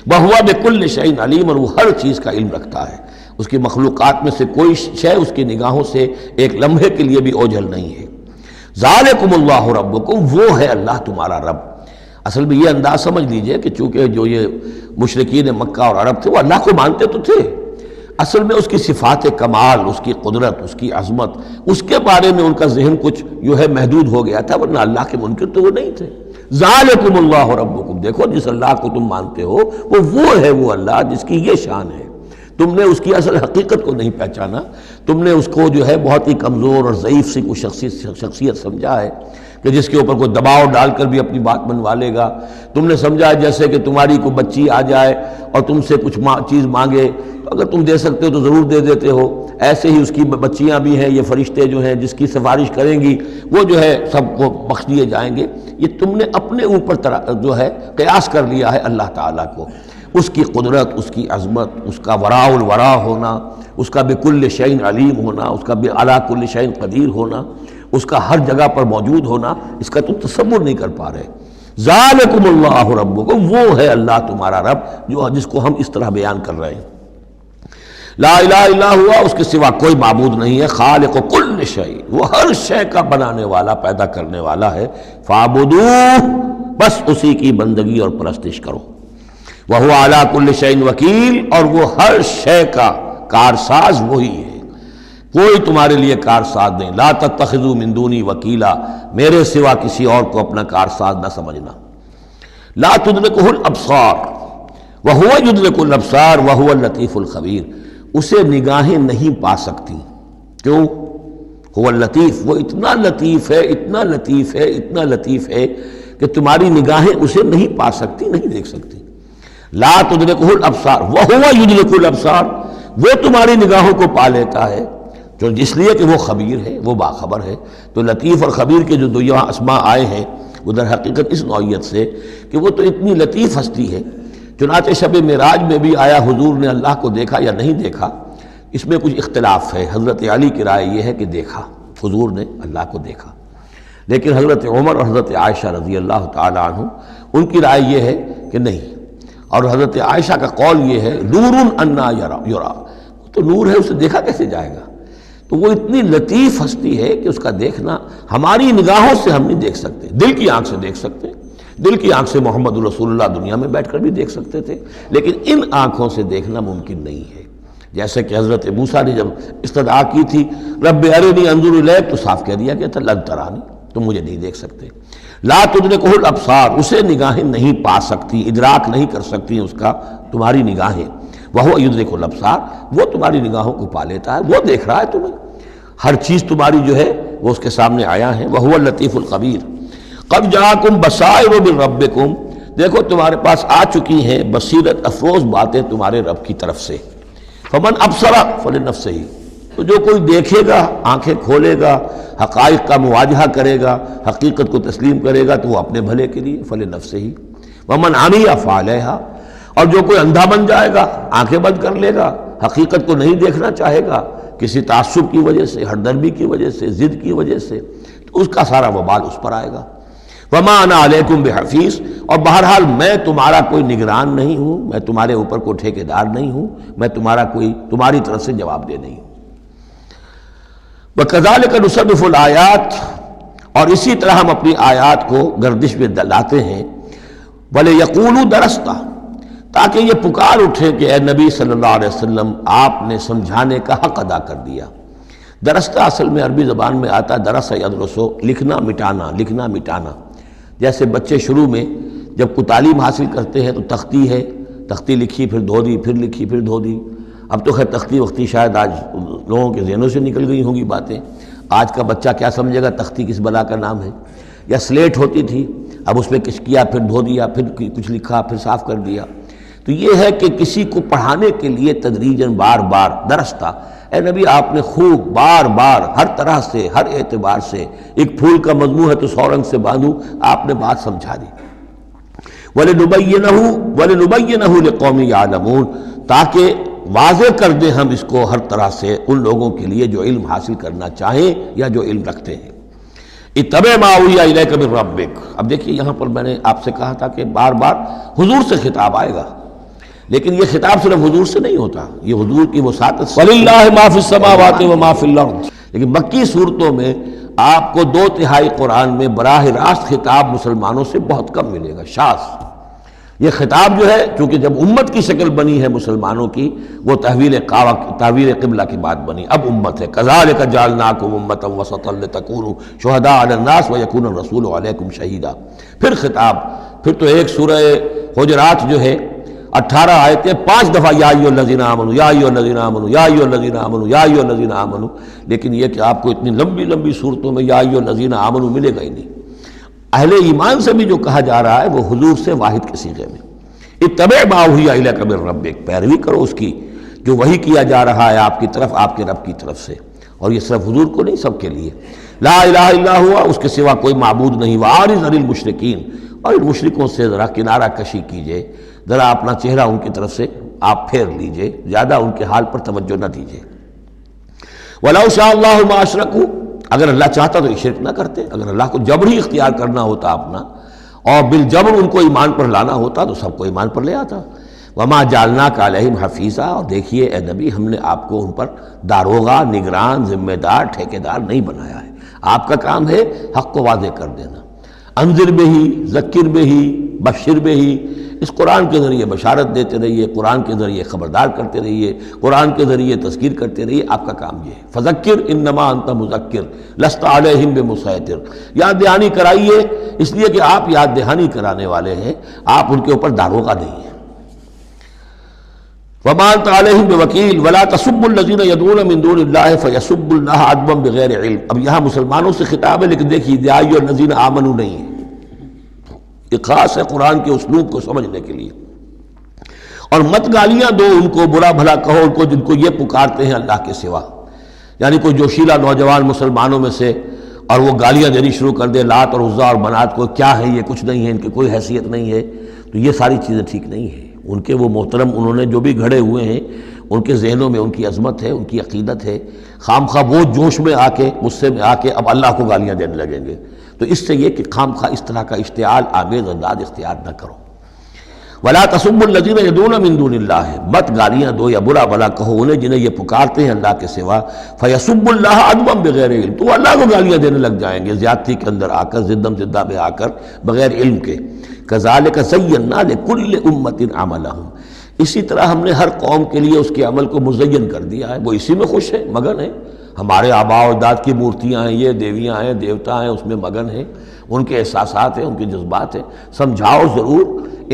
وہو بکل شیء علیم، اور وہ ہر چیز کا علم رکھتا ہے، اس کی مخلوقات میں سے کوئی شے اس کی نگاہوں سے ایک لمحے کے لیے بھی اوجھل نہیں ہے۔ ذالکم اللہ ربکم، وہ ہے اللہ تمہارا رب۔ اصل میں یہ انداز سمجھ لیجئے کہ چونکہ جو یہ مشرکین مکہ اور عرب تھے وہ اللہ کو مانتے تو تھے، اصل میں اس کی صفات کمال، اس کی قدرت، اس کی عظمت، اس کے بارے میں ان کا ذہن کچھ جو ہے محدود ہو گیا تھا، ورنہ اللہ کے منکر تو وہ نہیں تھے۔ ذالکم اللہ ربکم، دیکھو جس اللہ کو تم مانتے ہو وہ ہے وہ اللہ جس کی یہ شان ہے۔ تم نے اس کی اصل حقیقت کو نہیں پہچانا، تم نے اس کو جو ہے بہت ہی کمزور اور ضعیف سی کوئی شخصیت سمجھا ہے کہ جس کے اوپر کوئی دباؤ ڈال کر بھی اپنی بات منوا لے گا۔ تم نے سمجھا جیسے کہ تمہاری کوئی بچی آ جائے اور تم سے کچھ چیز مانگے، اگر تم دے سکتے ہو تو ضرور دے دیتے ہو، ایسے ہی اس کی بچیاں بھی ہیں، یہ فرشتے جو ہیں جس کی سفارش کریں گی وہ جو ہے سب کو بخش دیے جائیں گے۔ یہ تم نے اپنے اوپر جو ہے قیاس کر لیا ہے اللہ تعالیٰ کو، اس کی قدرت، اس کی عظمت، اس کا وراء الورا ہونا، اس کا بکل شیء علیم ہونا، اس کا علی کل شیء قدیر ہونا، اس کا ہر جگہ پر موجود ہونا، اس کا تم تصور نہیں کر پا رہے۔ ذالکم اللہ ربکم، وہ ہے اللہ تمہارا رب جس کو ہم اس طرح بیان کر رہے ہیں۔ لا الہ الا ہوا، اس کے سوا کوئی معبود نہیں ہے، خالق کل شیء، وہ ہر شے کا بنانے والا، پیدا کرنے والا ہے۔ فاعبدوہ، بس اسی کی بندگی اور پرستش کرو۔ وہو علی کل شیء وکیل، اور وہ ہر شے کا کارساز وہی ہے، کوئی تمہارے لیے کارساز نہیں۔ لا تتخذوا من دونی وکیلا، میرے سوا کسی اور کو اپنا کارساز نہ سمجھنا۔ لا تدرکہ الابصار وہو یدرک الابصار وہو اللطیف الخبیر، اسے نگاہیں نہیں پا سکتی، کیوں؟ هو اللطیف، وہ اتنا لطیف ہے، اتنا لطیف ہے، اتنا لطیف ہے کہ تمہاری نگاہیں اسے نہیں پا سکتی، نہیں دیکھ سکتی۔ لا تدرکہ الابصار وہو یدرک الابصار، وہ تمہاری نگاہوں کو پا لیتا ہے، جو اس لیے کہ وہ خبیر ہے، وہ باخبر ہے۔ تو لطیف اور خبیر کے جو دو یہاں اسماء آئے ہیں وہ در حقیقت اس نوعیت سے کہ وہ تو اتنی لطیف ہستی ہے۔ چنانچہ شب معراج میں بھی آیا حضور نے اللہ کو دیکھا یا نہیں دیکھا، اس میں کچھ اختلاف ہے۔ حضرت علی کی رائے یہ ہے کہ دیکھا، حضور نے اللہ کو دیکھا، لیکن حضرت عمر اور حضرت عائشہ رضی اللہ تعالی عنہ ان کی رائے یہ ہے کہ نہیں، اور حضرت عائشہ کا قول یہ ہے نور انا یرا، تو نور ہے، اسے دیکھا کیسے جائے گا؟ تو وہ اتنی لطیف ہستی ہے کہ اس کا دیکھنا ہماری نگاہوں سے ہم نہیں دیکھ سکتے، دل کی آنکھ سے دیکھ سکتے، دل کی آنکھ سے محمد رسول اللہ دنیا میں بیٹھ کر بھی دیکھ سکتے تھے، لیکن ان آنکھوں سے دیکھنا ممکن نہیں ہے۔ جیسے کہ حضرت موسیٰ نے جب استدعا کی تھی رب ارنی انظر الیک، تو صاف کہہ دیا گیا تھا لن ترانی، تم مجھے نہیں دیکھ سکتے۔ لا تدرکہ الابصار، اسے نگاہیں نہیں پا سکتی، ادراک نہیں کر سکتی اس کا تمہاری نگاہیں۔ وہو یدرک الابصار، وہ تمہاری نگاہوں کو پا لیتا ہے، وہ دیکھ رہا ہے تمہیں، ہر چیز تمہاری جو ہے وہ اس کے سامنے آیا ہے۔ وہو اللطیف الخبیر۔ قد جاءکم بصائر من ربکم، دیکھو تمہارے پاس آ چکی ہیں بصیرت افروز باتیں تمہارے رب کی طرف سے۔ فمن ابصر فلنفسہ، تو جو کوئی دیکھے گا، آنکھیں کھولے گا، حقائق کا مواجہہ کرے گا، حقیقت کو تسلیم کرے گا، تو وہ اپنے بھلے کے لیے، فلنفسہ۔ ومن عمی فعلیہا، اور جو کوئی اندھا بن جائے گا، آنکھیں بند کر لے گا، حقیقت کو نہیں دیکھنا چاہے گا کسی تعصب کی وجہ سے، ہردرمی کی وجہ سے، ضد کی وجہ سے، تو اس کا سارا وبال اس پر آئے گا۔ وما انا علیکم بحفیظ، اور بہرحال میں تمہارا کوئی نگران نہیں ہوں، میں تمہارے اوپر کوئی ٹھیکیدار نہیں ہوں، میں تمہاری طرف سے جواب دہ نہیں ہوں۔ وَكَذَلِكَ نُصَرِّفُ الْآيَاتِ، اور اسی طرح ہم اپنی آیات کو گردش میں لاتے ہیں۔ وَلِيَقُولُوا دَرَسْتَ، تاکہ یہ پکار اٹھے کہ اے نبی صلی اللہ علیہ وسلم آپ نے سمجھانے کا حق ادا کر دیا۔ درستہ اصل میں عربی زبان میں آتا درس یدرسو، لکھنا مٹانا، لکھنا مٹانا۔ جیسے بچے شروع میں جب کوئی تعلیم حاصل کرتے ہیں تو تختی ہے، تختی لکھی پھر دھو دی، پھر لکھی پھر دھو دی۔ اب تو خیر تختی وقتی شاید آج لوگوں کے ذہنوں سے نکل گئی ہوں گی باتیں، آج کا بچہ کیا سمجھے گا تختی کس بلا کا نام ہے۔ یا سلیٹ ہوتی تھی، اب اس میں کچھ کیا پھر دھو دیا، پھر کچھ لکھا پھر صاف کر دیا۔ تو یہ ہے کہ کسی کو پڑھانے کے لیے تدریجاً بار بار درستہ، اے نبی آپ نے خوب بار بار ہر طرح سے، ہر اعتبار سے، ایک پھول کا مضمون ہے تو 100 رنگ سے باندھوں، آپ نے بات سمجھا دی۔ وَلِنُبَيِّنَهُ لِقَوْمٍ يَعْلَمُونَ، تاکہ واضح کر دیں ہم اس کو ہر طرح سے ان لوگوں کے لیے جو علم حاصل کرنا چاہیں یا جو علم رکھتے ہیں۔ اتَّبِعْ مَا أُوحِیَ إِلَیْکَ مِن رَبِّک، اب دیکھیے یہاں پر میں نے آپ سے کہا تھا کہ بار بار حضور سے خطاب آئے گا، لیکن یہ خطاب صرف حضور سے نہیں ہوتا، یہ حضور کی وساطت سے۔ وَلِلَّهِ مَا فِي السَّمَاوَاتِ وَمَا فِي الْأَرْضِ، لیکن مکی صورتوں میں آپ کو 2/3 قرآن میں براہ راست خطاب مسلمانوں سے بہت کم ملے گا، شاذ۔ یہ خطاب جو ہے چونکہ جب امت کی شکل بنی ہے مسلمانوں کی، وہ تحویل قبلہ کی بات بنی، اب امت ہے۔ کذالک جعلناکم امۃ وسطا لتکونوا شہداء علی الناس ویکون الرسول علیکم شہیدا۔ پھر خطاب، پھر تو ایک سورہ حجرات جو ہے 18 آیتیں 5 دفعہ یا ایھا الذین آمنوا یا ایھا الذین آمنوا یا ایھا الذین آمنوا یا ایھا الذین آمنوا، لیکن یہ کہ آپ کو اتنی لمبی لمبی صورتوں میں یا ایھا الذین آمنوا ملے گا ہی نہیں۔ اہل ایمان سے بھی جو کہا جا رہا ہے وہ حضور سے واحد کے صیغے میں، اتبع ما اوحی الیک من ربک، پیروی کرو اس کی جو وحی کیا جا رہا ہے آپ کی طرف، آپ کے رب کی طرف سے۔ اور یہ صرف حضور کو نہیں، سب کے لیے۔ لا الہ الا ہوا، اس کے سوا کوئی معبود نہیں۔ وَأَعْرِضْ عَنِ الْمُشْرِكِينَ، اور ان مشرکوں سے ذرا کنارہ کشی کیجئے، ذرا اپنا چہرہ ان کی طرف سے آپ پھیر لیجئے، زیادہ ان کے حال پر توجہ نہ دیجئے۔ وَلَوْ شَاءَ اللَّهُ مَا أَشْرَكُوا، اگر اللہ چاہتا تو یہ شرک نہ کرتے، اگر اللہ کو جبر ہی اختیار کرنا ہوتا اپنا اور بالجبر ان کو ایمان پر لانا ہوتا تو سب کو ایمان پر لے آتا۔ وما جعلناک علیہم حفیظا، اور دیکھیے اے نبی ہم نے آپ کو ان پر داروغہ، نگران، ذمہ دار، ٹھیکیدار نہیں بنایا ہے۔ آپ کا کام ہے حق کو واضح کر دینا۔ انذر بہی، ذکر بہی، بشر بہی، اس قرآن کے ذریعے بشارت دیتے رہیے، قرآن کے ذریعے خبردار کرتے رہیے، قرآن کے ذریعے تذکیر کرتے رہیے، آپ کا کام یہ ہے۔ فذکر انما انت مذکر لست علیہم بمسیطر، یاد دہانی کرائیے، اس لیے کہ آپ یاد دہانی کرانے والے ہیں، آپ ان کے اوپر داروغہ نہیں ہیں۔ وما انت علیہم بوکیل ولا تسبوا الذین یدعون من دون اللہ فیسبوا اللہ عدوا بغیر علم۔ اب یہاں مسلمانوں سے خطاب ہے، لیکن دیکھیے یا ایھا الذین آمنوا نہیں ہے، یہ خاص ہے قرآن کے اسلوب کو سمجھنے کے لیے۔ اور مت گالیاں دو ان کو، برا بھلا کہو ان کو جن کو یہ پکارتے ہیں اللہ کے سوا، یعنی کوئی جوشیلا نوجوان مسلمانوں میں سے اور وہ گالیاں دینی شروع کر دے لات اور عزا اور منات کو، کیا ہے یہ، کچھ نہیں ہے، ان کی کوئی حیثیت نہیں ہے، تو یہ ساری چیزیں ٹھیک نہیں ہیں۔ ان کے وہ محترم انہوں نے جو بھی گھڑے ہوئے ہیں، ان کے ذہنوں میں ان کی عظمت ہے، ان کی عقیدت ہے، خام خواہ وہ جوش میں آ کے، غصے میں آ کے اب اللہ کو گالیاں دینے لگیں گے، تو اس سے یہ کہ خام خواہ اس طرح کا اشتعال آمیز انداز اختیار نہ کرو۔ ولا تسبوا الذین یدعون من دون اللہ، مت گالیاں دو یا برا بلا کہو انہیں جنہیں یہ پکارتے ہیں اللہ کے سوا، فیسبوا اللہ عدوا بغیر علم، تو اللہ کو گالیاں دینے لگ جائیں گے زیادتی کے اندر آ کر، زدم زدہ میں آ کر، بغیر علم کے۔ کذالک زینا لکل امۃ عملہم، اسی طرح ہم نے ہر قوم کے لیے اس کے عمل کو مزین کر دیا ہے، وہ اسی میں خوش ہے، مگن ہے۔ ہمارے آباء و اجداد کی مورتیاں ہیں، یہ دیویاں ہیں، دیوتا ہیں، اس میں مگن ہیں، ان کے احساسات ہیں، ان کے جذبات ہیں۔ سمجھاؤ ضرور،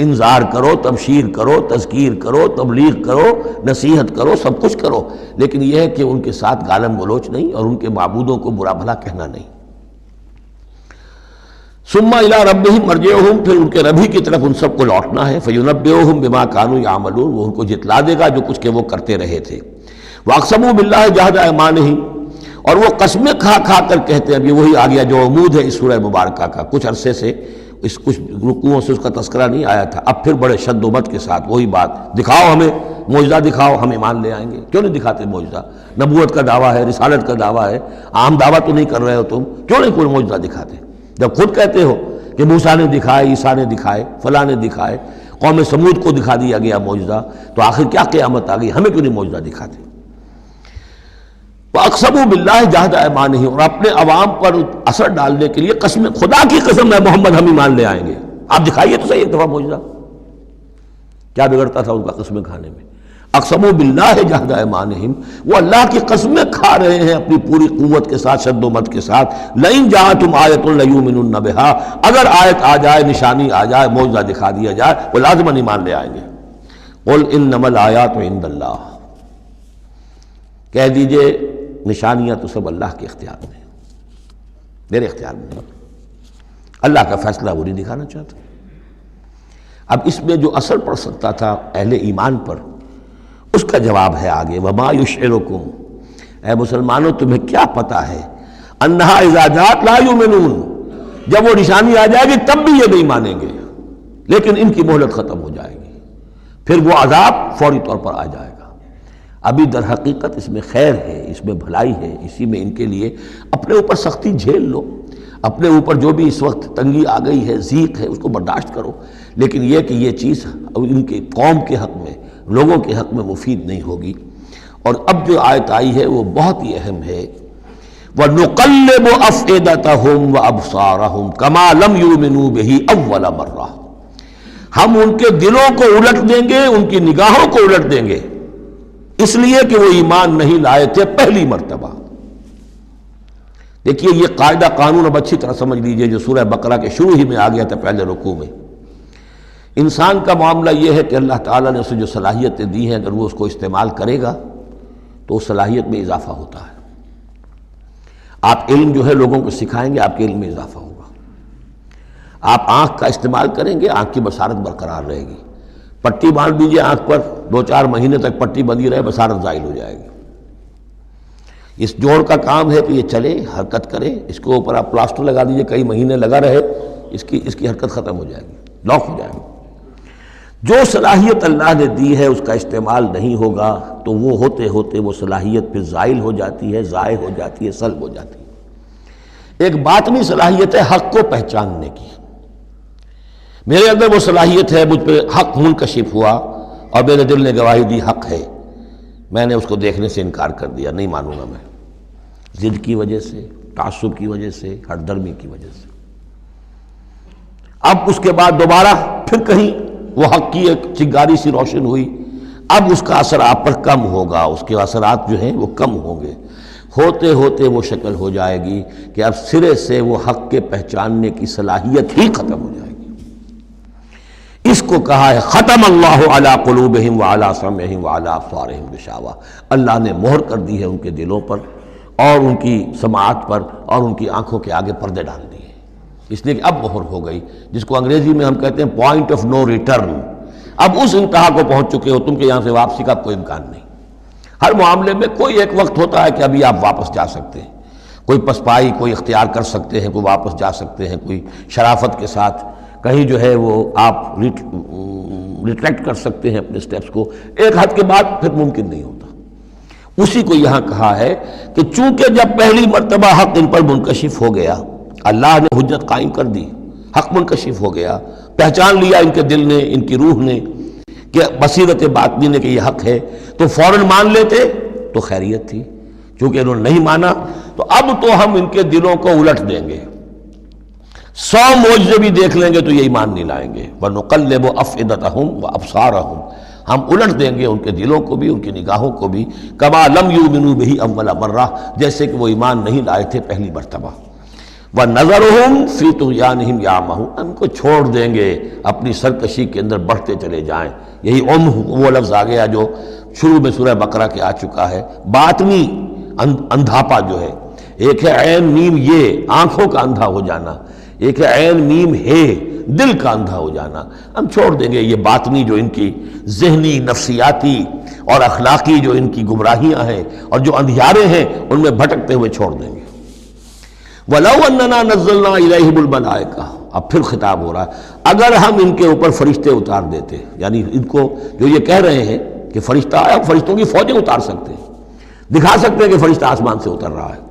انذار کرو، تبشیر کرو، تذکیر کرو، تبلیغ کرو، نصیحت کرو، سب کچھ کرو، لیکن یہ ہے کہ ان کے ساتھ گالم گلوچ نہیں اور ان کے معبودوں کو برا بھلا کہنا نہیں۔ ثم الی ربہم مرجعہم، پھر ان کے ربی کی طرف ان سب کو لوٹنا ہے، فینبئہم بما کانوا یعملون، وہ ان کو جتلا دے گا جو کچھ کہ وہ کرتے رہے تھے۔ واقسموا باللہ جہد ایمانہم، اور وہ قسمیں کھا کھا کر کہتے ہیں، اب یہ وہی آ گیا جو عمود ہے اس سورہ مبارکہ کا، کچھ عرصے سے اس کچھ رکوعوں سے اس کا تذکرہ نہیں آیا تھا، اب پھر بڑے شد و مت کے ساتھ وہی بات، دکھاؤ ہمیں معجزہ، دکھاؤ ہم ایمان لے آئیں گے۔ کیوں نہیں دکھاتے معجزہ؟ نبوت کا دعویٰ ہے، رسالت کا دعویٰ ہے، عام دعویٰ تو نہیں کر رہے ہو تم، کیوں نہیں کوئی معجزہ دکھاتے؟ جب خود کہتے ہو کہ موسیٰ نے دکھائے، عیسیٰ نے دکھائے، فلاں نے دکھائے، قوم سمود کو دکھا دیا گیا معجزہ، تو آخر کیا قیامت آ گئی؟ ہمیں کیوں نہیں معجزہ دکھاتے؟ وَأَقْسَمُوا بِاللَّهِ جَهْدَ أَيْمَانِهِمْ، اور اپنے عوام پر اثر ڈالنے کے لیے قسم، خدا کی قسم ہے محمد ہم ایمان لے آئیں گے، آپ دکھائیے تو صحیح ایک دفعہ معجزہ۔ کیا بگڑتا تھا ان کا قسمیں کھانے میں؟ اقسموا باللہ جہد ایمانہم، وہ اللہ کی قسمیں کھا رہے ہیں اپنی پوری قوت کے ساتھ، شد و مت کے ساتھ۔ لئن جاءتہم آیۃ لیؤمنن بہا، اگر آیت آ جائے، نشانی آ جائے، معجزہ دکھا دیا جائے، وہ لازماً ایمان لے آئیں گے۔ قل انما الآیات عند اللہ، کہہ دیجئے نشانیاں تو سب اللہ کے اختیار میں، میرے اختیار میں نہیں، اللہ کا فیصلہ وہ نہیں دکھانا چاہتا۔ اب اس میں جو اثر پڑ سکتا تھا اہل ایمان پر، اس کا جواب ہے آگے، وما یشعرکم، اے مسلمانوں تمہیں کیا پتہ ہے، انہا اذا جاءت لا یؤمنون، جب وہ نشانی آ جائے گی تب بھی یہ نہیں مانیں گے، لیکن ان کی مہلت ختم ہو جائے گی، پھر وہ عذاب فوری طور پر آ جائے گا۔ ابھی در حقیقت اس میں خیر ہے، اس میں بھلائی ہے، اسی میں ان کے لیے اپنے اوپر سختی جھیل لو، اپنے اوپر جو بھی اس وقت تنگی آ گئی ہے، ضیق ہے، اس کو برداشت کرو، لیکن یہ کہ یہ چیز ان کے قوم کے حق میں، لوگوں کے حق میں مفید نہیں ہوگی۔ اور اب جو آیت آئی ہے وہ بہت ہی اہم ہے، وَنُقَلِّبُ أَفْئِدَتَهُمْ وَأَبْصَارَهُمْ كَمَا لَمْ يُؤْمِنُوا بِهِ أَوَّلَ مَرَّةٍ، ہم ان کے دلوں کو الٹ دیں گے، ان کی نگاہوں کو الٹ دیں گے، اس لیے کہ وہ ایمان نہیں لائے تھے پہلی مرتبہ۔ دیکھیے یہ قاعدہ قانون اب اچھی طرح سمجھ لیجئے جو سورہ بقرہ کے شروع ہی میں آ گیا تھا پہلے رکوع میں۔ انسان کا معاملہ یہ ہے کہ اللہ تعالیٰ نے اسے جو صلاحیتیں دی ہیں، اگر وہ اس کو استعمال کرے گا تو اس صلاحیت میں اضافہ ہوتا ہے۔ آپ علم جو ہے لوگوں کو سکھائیں گے، آپ کے علم میں اضافہ ہوگا۔ آپ آنکھ کا استعمال کریں گے، آنکھ کی بصارت برقرار رہے گی۔ پٹی باندھ دیجئے آنکھ پر، 2-4 مہینے تک پٹی بندھی رہے، بصارت زائل ہو جائے گی۔ اس جوڑ کا کام ہے کہ یہ چلے، حرکت کرے، اس کے اوپر آپ پلاسٹر لگا دیجئے، کئی مہینے لگا رہے، اس کی حرکت ختم ہو جائے گی، لاک ہو جائے گی۔ جو صلاحیت اللہ نے دی ہے اس کا استعمال نہیں ہوگا تو وہ ہوتے ہوتے وہ صلاحیت پھر زائل ہو جاتی ہے، ضائع ہو جاتی ہے، سلب ہو جاتی ہے۔ ایک باطنی صلاحیت ہے حق کو پہچاننے کی، میرے اندر وہ صلاحیت ہے، مجھ پہ حق منکشف ہوا اور میرے دل نے گواہی دی حق ہے، میں نے اس کو دیکھنے سے انکار کر دیا، نہیں مانوں گا میں، ضد کی وجہ سے، تعصب کی وجہ سے، ہٹ درمی کی وجہ سے۔ اب اس کے بعد دوبارہ پھر کہیں وہ حق کی ایک چنگاری سی روشن ہوئی، اب اس کا اثر آپ پر کم ہوگا، اس کے اثرات جو ہیں وہ کم ہوں گے، ہوتے ہوتے وہ شکل ہو جائے گی کہ اب سرے سے وہ حق کے پہچاننے کی صلاحیت ہی ختم ہو جائے گی۔ اس کو کہا ہے ختم اللہ علی قلوبہم وعلی سمعہم وعلی ابصارہم غشاوہ، اللہ نے مہر کر دی ہے ان کے دلوں پر اور ان کی سماعت پر اور ان کی آنکھوں کے آگے پردے ڈال دیے، اس لیے کہ اب مہر ہو گئی، جس کو انگریزی میں ہم کہتے ہیں پوائنٹ آف نو ریٹرن۔ اب اس انتہا کو پہنچ چکے ہو تم کہ یہاں سے واپسی کا کوئی امکان نہیں۔ ہر معاملے میں کوئی ایک وقت ہوتا ہے کہ ابھی آپ واپس جا سکتے ہیں، کوئی پسپائی کوئی اختیار کر سکتے ہیں، کوئی واپس جا سکتے ہیں، کوئی شرافت کے ساتھ کہیں جو ہے وہ آپ ریٹریکٹ کر سکتے ہیں اپنے سٹیپس کو، ایک حد کے بعد پھر ممکن نہیں ہوتا۔ اسی کو یہاں کہا ہے کہ چونکہ جب پہلی مرتبہ حق ان پر منکشف ہو گیا، اللہ نے حجت قائم کر دی، حق منکشف ہو گیا، پہچان لیا ان کے دل نے، ان کی روح نے کہ بصیرت باطنی نے کہ یہ حق ہے، تو فوراً مان لیتے تو خیریت تھی۔ چونکہ انہوں نے نہیں مانا تو اب تو ہم ان کے دلوں کو الٹ دیں گے، 100 معجزے بھی دیکھ لیں گے تو یہ ایمان نہیں لائیں گے۔ وَنُقَلِّبُ أَفْئِدَتَهُمْ وَأَبْصَارَهُمْ، ہم الٹ دیں گے ان کے دلوں کو بھی، ان کی نگاہوں کو بھی، كَمَا لَمْ يُؤْمِنُوا بِهِ أَوَّلَ مَرَّةٍ، جیسے کہ وہ ایمان نہیں لائے تھے پہلی مرتبہ۔ وَنَذَرُهُمْ فِي طُغْيَانِهِمْ يَعْمَهُونَ، ان کو چھوڑ دیں گے اپنی سرکشی کے اندر بڑھتے چلے جائیں۔ یہی وہ لفظ آ گیا جو شروع میں سورہ بقرہ کے آ چکا ہے، باطنی اندھاپا جو ہے، ایک ہے عین میم یہ آنکھوں کا اندھا ہو جانا، ایک ہے عین میم ہے دل کا اندھا ہو جانا۔ ہم چھوڑ دیں گے یہ باطنی جو ان کی ذہنی، نفسیاتی اور اخلاقی جو ان کی گمراہیاں ہیں اور جو اندھیارے ہیں ان میں بھٹکتے ہوئے چھوڑ دیں گے۔ وَلَوْ أَنَّنَا نَزَّلْنَا إِلَيْهِمُ الْمَلَائِكَةَ، اب پھر خطاب ہو رہا ہے، اگر ہم ان کے اوپر فرشتے اتار دیتے، یعنی ان کو جو یہ کہہ رہے ہیں کہ فرشتہ آیا، فرشتوں کی فوجیں اتار سکتے ہیں، دکھا سکتے ہیں کہ فرشتہ آسمان سے اتر رہا ہے۔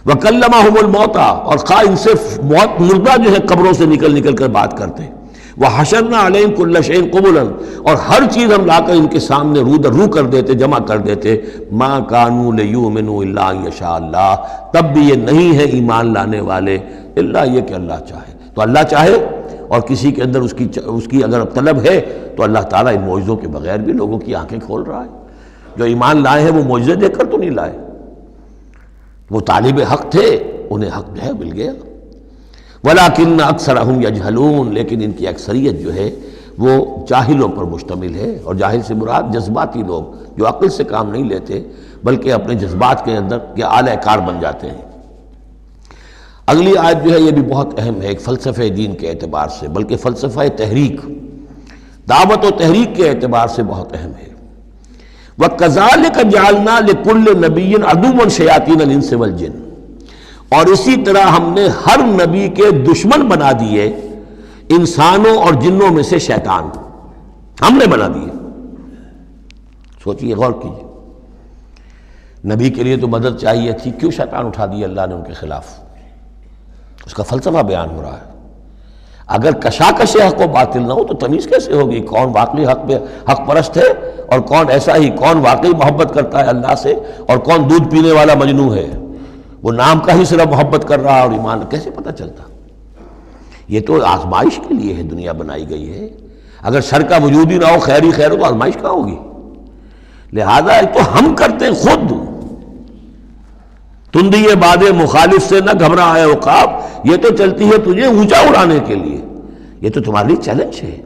وَكَلَّمَهُمُ الْمَوْتَى، اور خواہ ان سے موت مردہ جو ہے قبروں سے نکل کر بات کرتے ہیں۔ وَحَشَرْنَا عَلَيْهِمْ كُلَّ شَيْءٍ قُبُلًا، اور ہر چیز ہم لا کر ان کے سامنے رو در رو کر دیتے، جمع کر دیتے۔ مَا كَانُوا لِيُؤْمِنُوا إِلَّا أَن يَشَاءَ اللَّهُ، تب بھی یہ نہیں ہے ایمان لانے والے الا یہ کہ اللہ چاہے۔ تو اللہ چاہے اور کسی کے اندر اس کی اگر طلب ہے تو اللہ تعالیٰ ان معجزوں کے بغیر بھی لوگوں کی آنکھیں کھول رہا ہے۔ جو ایمان لائے ہیں وہ معجزے دیکھ کر تو نہیں لائے، وہ طالب حق تھے، انہیں حق جو ہے مل گیا۔ وَلَٰكِنَّ أَكْثَرَهُمْ يَجْهَلُونَ، لیکن ان کی اکثریت جو ہے وہ جاہلوں پر مشتمل ہے، اور جاہل سے مراد جذباتی لوگ جو عقل سے کام نہیں لیتے بلکہ اپنے جذبات کے اندر کے اعلی کار بن جاتے ہیں۔ اگلی آیت جو ہے یہ بھی بہت اہم ہے، ایک فلسفہ دین کے اعتبار سے، بلکہ فلسفہ تحریک، دعوت و تحریک کے اعتبار سے بہت اہم ہے۔ وَكَذَلِكَ جَعَلْنَا لِكُلِّ نَبِيٍّ عَدُوًّا شَيَاطِينَ الْإِنسِ وَالْجِنِّ، اور اسی طرح ہم نے ہر نبی کے دشمن بنا دیے انسانوں اور جنوں میں سے شیطان، ہم نے بنا دیے۔ سوچئے، غور کیجئے، نبی کے لیے تو مدد چاہیے تھی، کیوں شیطان اٹھا دیا اللہ نے ان کے خلاف؟ اس کا فلسفہ بیان ہو رہا ہے۔ اگر کشاکش حق و باطل نہ ہو تو تمیز کیسے ہوگی کون واقعی حق پرست ہے اور کون ایسا ہی، کون واقعی محبت کرتا ہے اللہ سے اور کون دودھ پینے والا مجنوں ہے، وہ نام کا ہی صرف محبت کر رہا اور ایمان کیسے پتہ چلتا؟ یہ تو آزمائش کے لیے ہے دنیا بنائی گئی ہے۔ اگر شر کا وجود ہی نہ ہو، خیر ہی خیر ہو، تو آزمائش کہاں ہوگی؟ لہذا تو ہم کرتے ہیں خود۔ تندی باد مخالف سے نہ گھبرائے عقاب، یہ تو چلتی ہے تجھے اونچا اڑانے کے لیے۔ یہ تو تمہارے لیے چیلنج ہے،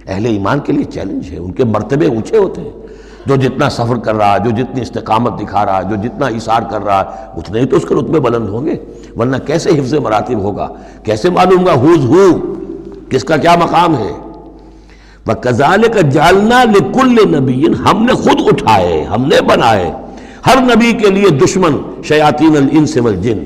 اہل ایمان کے لیے چیلنج ہے۔ ان کے مرتبے اونچے ہوتے ہیں، جو جتنا سفر کر رہا ہے، جو جتنی استقامت دکھا رہا ہے، جو جتنا اثار کر رہا ہے، اتنے ہی تو اس کے رتبے بلند ہوں گے، ورنہ کیسے حفظ مراتب ہوگا؟ کیسے معلوم گا ہوز ہو کس کا کیا مقام ہے؟ وَكَذَلِكَ جَعَلْنَا لِكُلِّ نَبِيٍّ، ہم نے خود اٹھائے، ہم نے بنائے ہر نبی کے لیے دشمن شیاطین الانس والجن،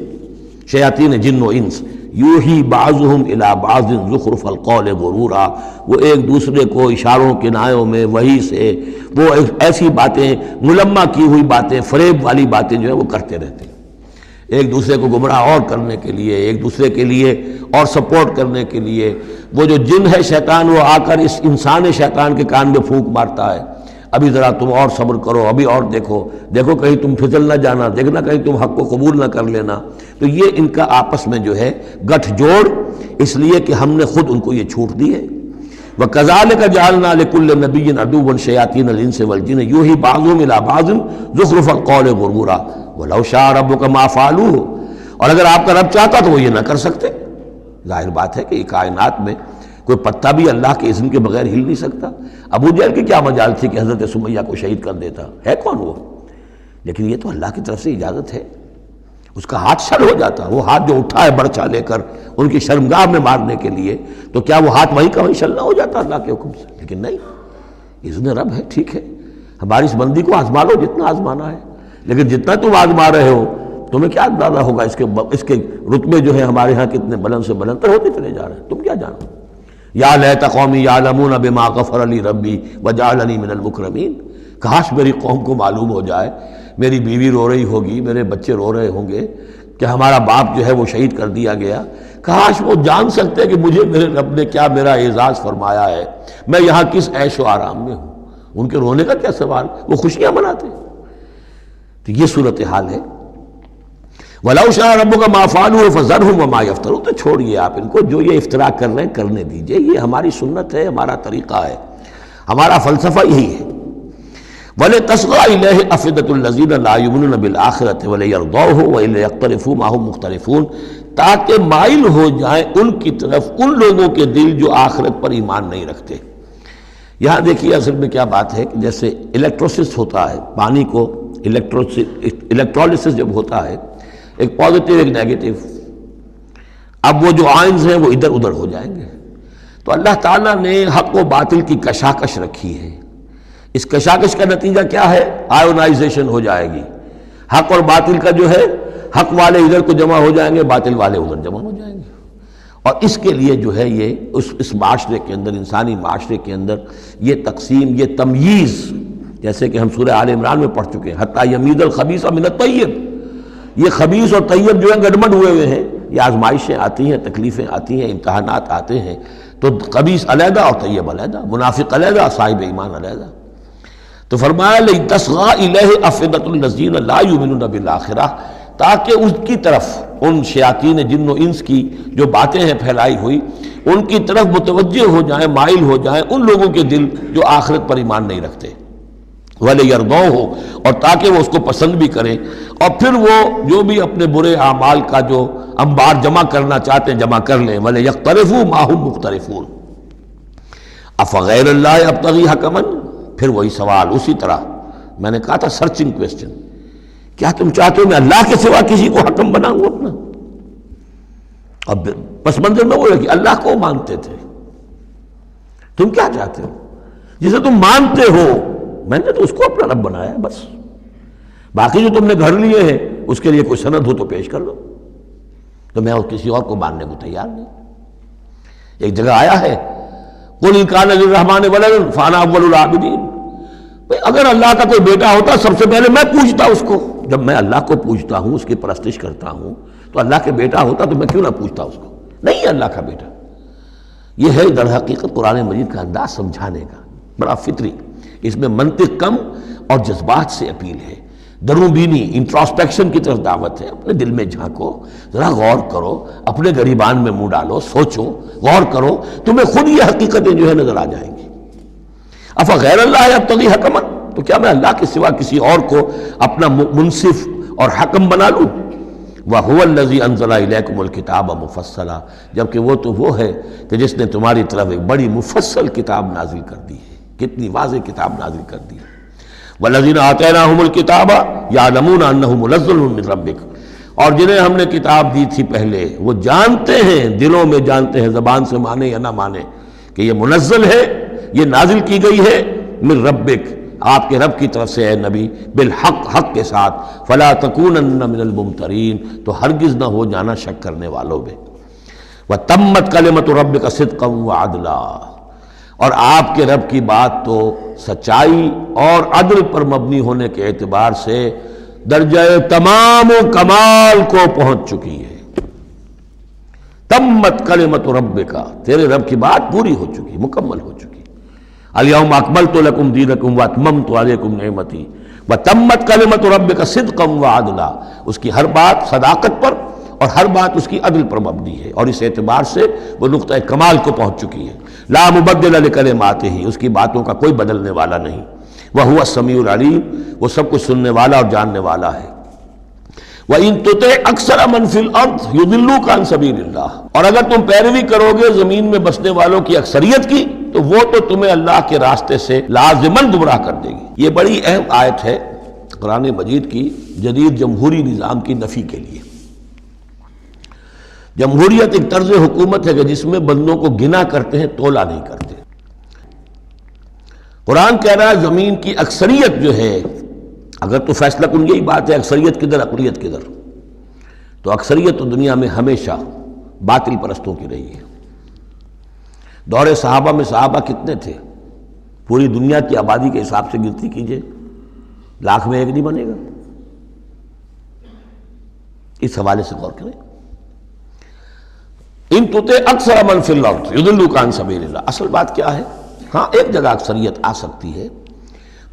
شیاطین جن و انس، یوحی بعضهم الی بعض زخرف القول غرورا، وہ ایک دوسرے کو اشاروں کنایوں میں وحی سے وہ ایسی باتیں، ملمہ کی ہوئی باتیں، فریب والی باتیں جو ہے وہ کرتے رہتے ہیں، ایک دوسرے کو گمراہ اور کرنے کے لیے، ایک دوسرے کے لیے اور سپورٹ کرنے کے لیے۔ وہ جو جن ہے شیطان، وہ آ کر اس انسان شیطان کے کان میں پھونک مارتا ہے، ابھی ذرا تم اور صبر کرو، ابھی اور دیکھو کہیں تم پھسل نہ جانا، دیکھنا کہیں تم حق کو قبول نہ کر لینا۔ تو یہ ان کا آپس میں جو ہے گٹھ جوڑ، اس لیے کہ ہم نے خود ان کو یہ چھوٹ دی ہے۔ وَكَذَلِكَ جَعَلْنَا لِكُلِّ نَبِيٍّ عَدُوًّا شَيَاطِينَ الْإِنسِ وَالْجِنِّ يُوحِي بَعْضُهُمْ إِلَىٰ بَعْضٍ زُخْرُفَ الْقَوْلِ غُرُورًا وَلَوْ شَاءَ رَبُّكَ مَا فَعَلُوهُ، اور اگر آپ کا رب چاہتا تو وہ یہ نہ کر سکتے۔ ظاہر بات ہے کہ یہ کائنات میں کوئی پتا بھی اللہ کے اذن کے بغیر ہل نہیں سکتا۔ ابو جہل کی کیا مجال تھی کہ حضرت سمیہ کو شہید کر دیتا؟ ہے کون وہ؟ لیکن یہ تو اللہ کی طرف سے اجازت ہے، اس کا ہاتھ شل ہو جاتا، وہ ہاتھ جو اٹھا ہے برچا لے کر ان کی شرمگاہ میں مارنے کے لیے، تو کیا وہ ہاتھ وہیں کا وہیں شل نہ ہو جاتا اللہ کے حکم سے؟ لیکن نہیں، اذن رب ہے، ٹھیک ہے، ہماری اس بندی کو آزما لو جتنا آزمانا ہے، لیکن جتنا تم آزما رہے ہو تمہیں کیا اندازہ ہوگا اس کے رتبے جو ہے ہمارے ہاں کتنے بلند سے بلند تر ہوتے چلے جا رہے ہیں، تم کیا جانو؟ یا لیت قومی یعلمون بما غفر لی ربی وجعلنی من المکرمین، کاش میری قوم کو معلوم ہو جائے، میری بیوی رو رہی ہوگی، میرے بچے رو رہے ہوں گے کہ ہمارا باپ جو ہے وہ شہید کر دیا گیا، کاش وہ جان سکتے کہ مجھے میرے رب نے کیا میرا اعزاز فرمایا ہے، میں یہاں کس عیش و آرام میں ہوں۔ ان کے رونے کا کیا سوال، وہ خوشیاں مناتے۔ تو یہ صورتحال ہے۔ وَلَوْ شَاءَ رَبُّكَ مَا فَعَلُوهُ فَذَرْهُمْ وَمَا يَفْتَرُونَ، تو چھوڑیے آپ ان کو، جو یہ افتراء کر رہے ہیں کرنے دیجئے، یہ ہماری سنت ہے، ہمارا طریقہ ہے، ہمارا فلسفہ یہی ہے۔ وَلِتَصْغَىٰ إِلَيْهِ أَفْئِدَةُ الَّذِينَ لَا يُؤْمِنُونَ بِالْآخِرَةِ وَلِيَرْضَوْهُ وَلِيَقْتَرِفُوا مَا هُمْ مُقْتَرِفُونَ، تاکہ مائل ہو جائیں ان کی طرف ان لوگوں کے دل جو آخرت پر ایمان نہیں رکھتے۔ یہاں دیکھیے اصل میں کیا بات ہے کہ جیسے الیکٹروسس ہوتا ہے، پانی کو الیکٹرولسس جب ہوتا ہے، ایک پازیٹیو ایک نیگیٹو، اب وہ جو آئنز ہیں وہ ادھر ادھر ہو جائیں گے۔ تو اللہ تعالیٰ نے حق و باطل کی کشاکش رکھی ہے، اس کشاکش کا نتیجہ کیا ہے؟ آئونائزیشن ہو جائے گی، حق اور باطل کا جو ہے، حق والے ادھر کو جمع ہو جائیں گے، باطل والے ادھر جمع ہو جائیں گے۔ اور اس کے لیے جو ہے یہ اس معاشرے کے اندر، انسانی معاشرے کے اندر یہ تقسیم، یہ تمییز، جیسے کہ ہم سورہ آل عمران میں پڑھ چکے ہیں، حتیٰ یمیز الخبیث من الطیب، یہ خبیث اور طیب جو ہے گڑبڑ ہوئے ہوئے ہیں۔ یہ آزمائشیں آتی ہیں، تکلیفیں آتی ہیں، امتحانات آتے ہیں، تو خبیث علیحدہ اور طیب علیحدہ، منافق علیحدہ، صاحب ایمان علیحدہ۔ تو فرمایا لِتَصْغَىٰ إِلَيْهِ أَفْئِدَةُ الَّذِينَ لَا يُؤْمِنُونَ بِالْآخِرَةِ، تاکہ اس کی طرف ان شیاطین جن و انس کی جو باتیں ہیں پھیلائی ہوئی، ان کی طرف متوجہ ہو جائیں، مائل ہو جائیں ان لوگوں کے دل جو آخرت پر ایمان نہیں رکھتے، وَلِيَرْضَوْهُ، اور تاکہ وہ اس کو پسند بھی کریں، اور پھر وہ جو بھی اپنے برے اعمال کا جو انبار جمع کرنا چاہتے ہیں جمع کر لیں۔ وَلِيَقْتَرِفُوا مَا هُمْ مُقْتَرِفُونَ أَفَغَيْرَ اللَّهِ أَبْتَغِي حَكَمًا، پھر وہی سوال اسی طرح میں نے کہا تھا، سرچنگ کویسچن، کیا تم چاہتے ہو میں اللہ کے سوا کسی کو حکم بناؤں اپنا؟ اب پس منظر میں وہ ہے کہ اللہ کو مانتے تھے، تم کیا چاہتے ہو؟ جسے تم مانتے ہو میں نے تو اس کو اپنا رب بنایا ہے، بس باقی جو تم نے گھر لیے ہیں اس کے لیے کوئی سند ہو تو پیش کر لو، تو میں کسی اور کو ماننے کو تیار نہیں۔ ایک جگہ آیا ہے قُلْ إِنْ كَانَ لِلرَّحْمَٰنِ وَلَدٌ فَأَنَا أَوَّلُ الْعَابِدِينَ، اگر اللہ کا کوئی بیٹا ہوتا سب سے پہلے میں پوچھتا اس کو۔ جب میں اللہ کو پوچھتا ہوں، اس کی پرستش کرتا ہوں، تو اللہ کے بیٹا ہوتا تو میں کیوں نہ پوچھتا اس کو؟ نہیں اللہ کا بیٹا۔ یہ ہے در حقیقت قرآن مجید کا انداز سمجھانے کا، بڑا فطری، اس میں منطق کم اور جذبات سے اپیل ہے، درون بینی انٹراسپیکشن کی طرف دعوت ہے۔ اپنے دل میں جھانکو، ذرا غور کرو، اپنے گریبان میں منہ ڈالو، سوچو، غور کرو، تمہیں خود یہ حقیقتیں جو ہے نظر آ جائیں گی۔ افغیر اللہ ابتغی حکما، تو کیا میں اللہ کے سوا کسی اور کو اپنا منصف اور حکم بنا لوں؟ وَهُوَ الَّذِي أَنزَلَ إِلَيْكُمُ الْكِتَابَ مُفَصَّلًا، جبکہ وہ تو وہ ہے کہ جس نے تمہاری طرف ایک بڑی مفصل کتاب نازل کر دی ہے، کتنی واضح کتاب نازل کر دی ہے۔ وَالَّذِينَ آتَيْنَاهُمُ الْكِتَابَ يَعْلَمُونَ أَنَّهُ مُنَزَّلٌ مِّن رَّبِّكَ، اور جنہیں ہم نے کتاب دی تھی پہلے وہ جانتے ہیں، دلوں میں جانتے ہیں، زبان سے مانے یا نہ مانے، کہ یہ منزل ہے، یہ نازل کی گئی ہے من ربک، آپ کے رب کی طرف سے اے نبی، بالحق، حق کے ساتھ، فلا تکونن من الممترین، تو ہرگز نہ ہو جانا شک کرنے والوں میں۔ وتمت کلمۃ ربک صدقا وعدلا، اور آپ کے رب کی بات تو سچائی اور عدل پر مبنی ہونے کے اعتبار سے درجہ تمام و کمال کو پہنچ چکی ہے۔ تمت کلمۃ ربک، تیرے رب کی بات پوری ہو چکی، مکمل ہو چکی۔ الیوم اکملت لکم دینکم واتممت علیکم نعمتی وتمت کلمۃ ربک صدقا وعدلا، اس کی ہر بات صداقت پر اور ہر بات اس کی عدل پر مبنی ہے، اور اس اعتبار سے وہ نقطہ کمال کو پہنچ چکی ہے۔ لا مبدل لکلماتہ، اس کی باتوں کا کوئی بدلنے والا نہیں۔ وہو السمیع العلیم، وہ سب کچھ سننے والا اور جاننے والا ہے۔ وَإِن تُطِعْ أَكْثَرَ مَنْ فِي الْأَرْضِ يُضِلُّوكَ عَنْ سَبِيلِ اللَّهِ، اور اگر تم پیروی کرو گے زمین میں بسنے والوں کی اکثریت کی، تو وہ تو تمہیں اللہ کے راستے سے لازماً گمراہ کر دے گی۔ یہ بڑی اہم آیت ہے قرآن مجید کی جدید جمہوری نظام کی نفی کے لیے۔ جمہوریت ایک طرز حکومت ہے کہ جس میں بندوں کو گنا کرتے ہیں، تولا نہیں کرتے۔ قرآن کہہ رہا ہے زمین کی اکثریت جو ہے، اگر تو فیصلہ کن یہی بات ہے اکثریت کدھر اقلیت کدھر، تو اکثریت تو دنیا میں ہمیشہ باطل پرستوں کی رہی ہے۔ دور صحابہ میں صحابہ کتنے تھے؟ پوری دنیا کی آبادی کے حساب سے گنتی کیجئے، لاکھ میں ایک نہیں بنے گا۔ اس حوالے سے غور کریں۔ ان تطع اکثر من فی الارض یضلوک عن سبیل اللہ. اصل بات کیا ہے؟ ہاں ایک جگہ اکثریت آ سکتی ہے،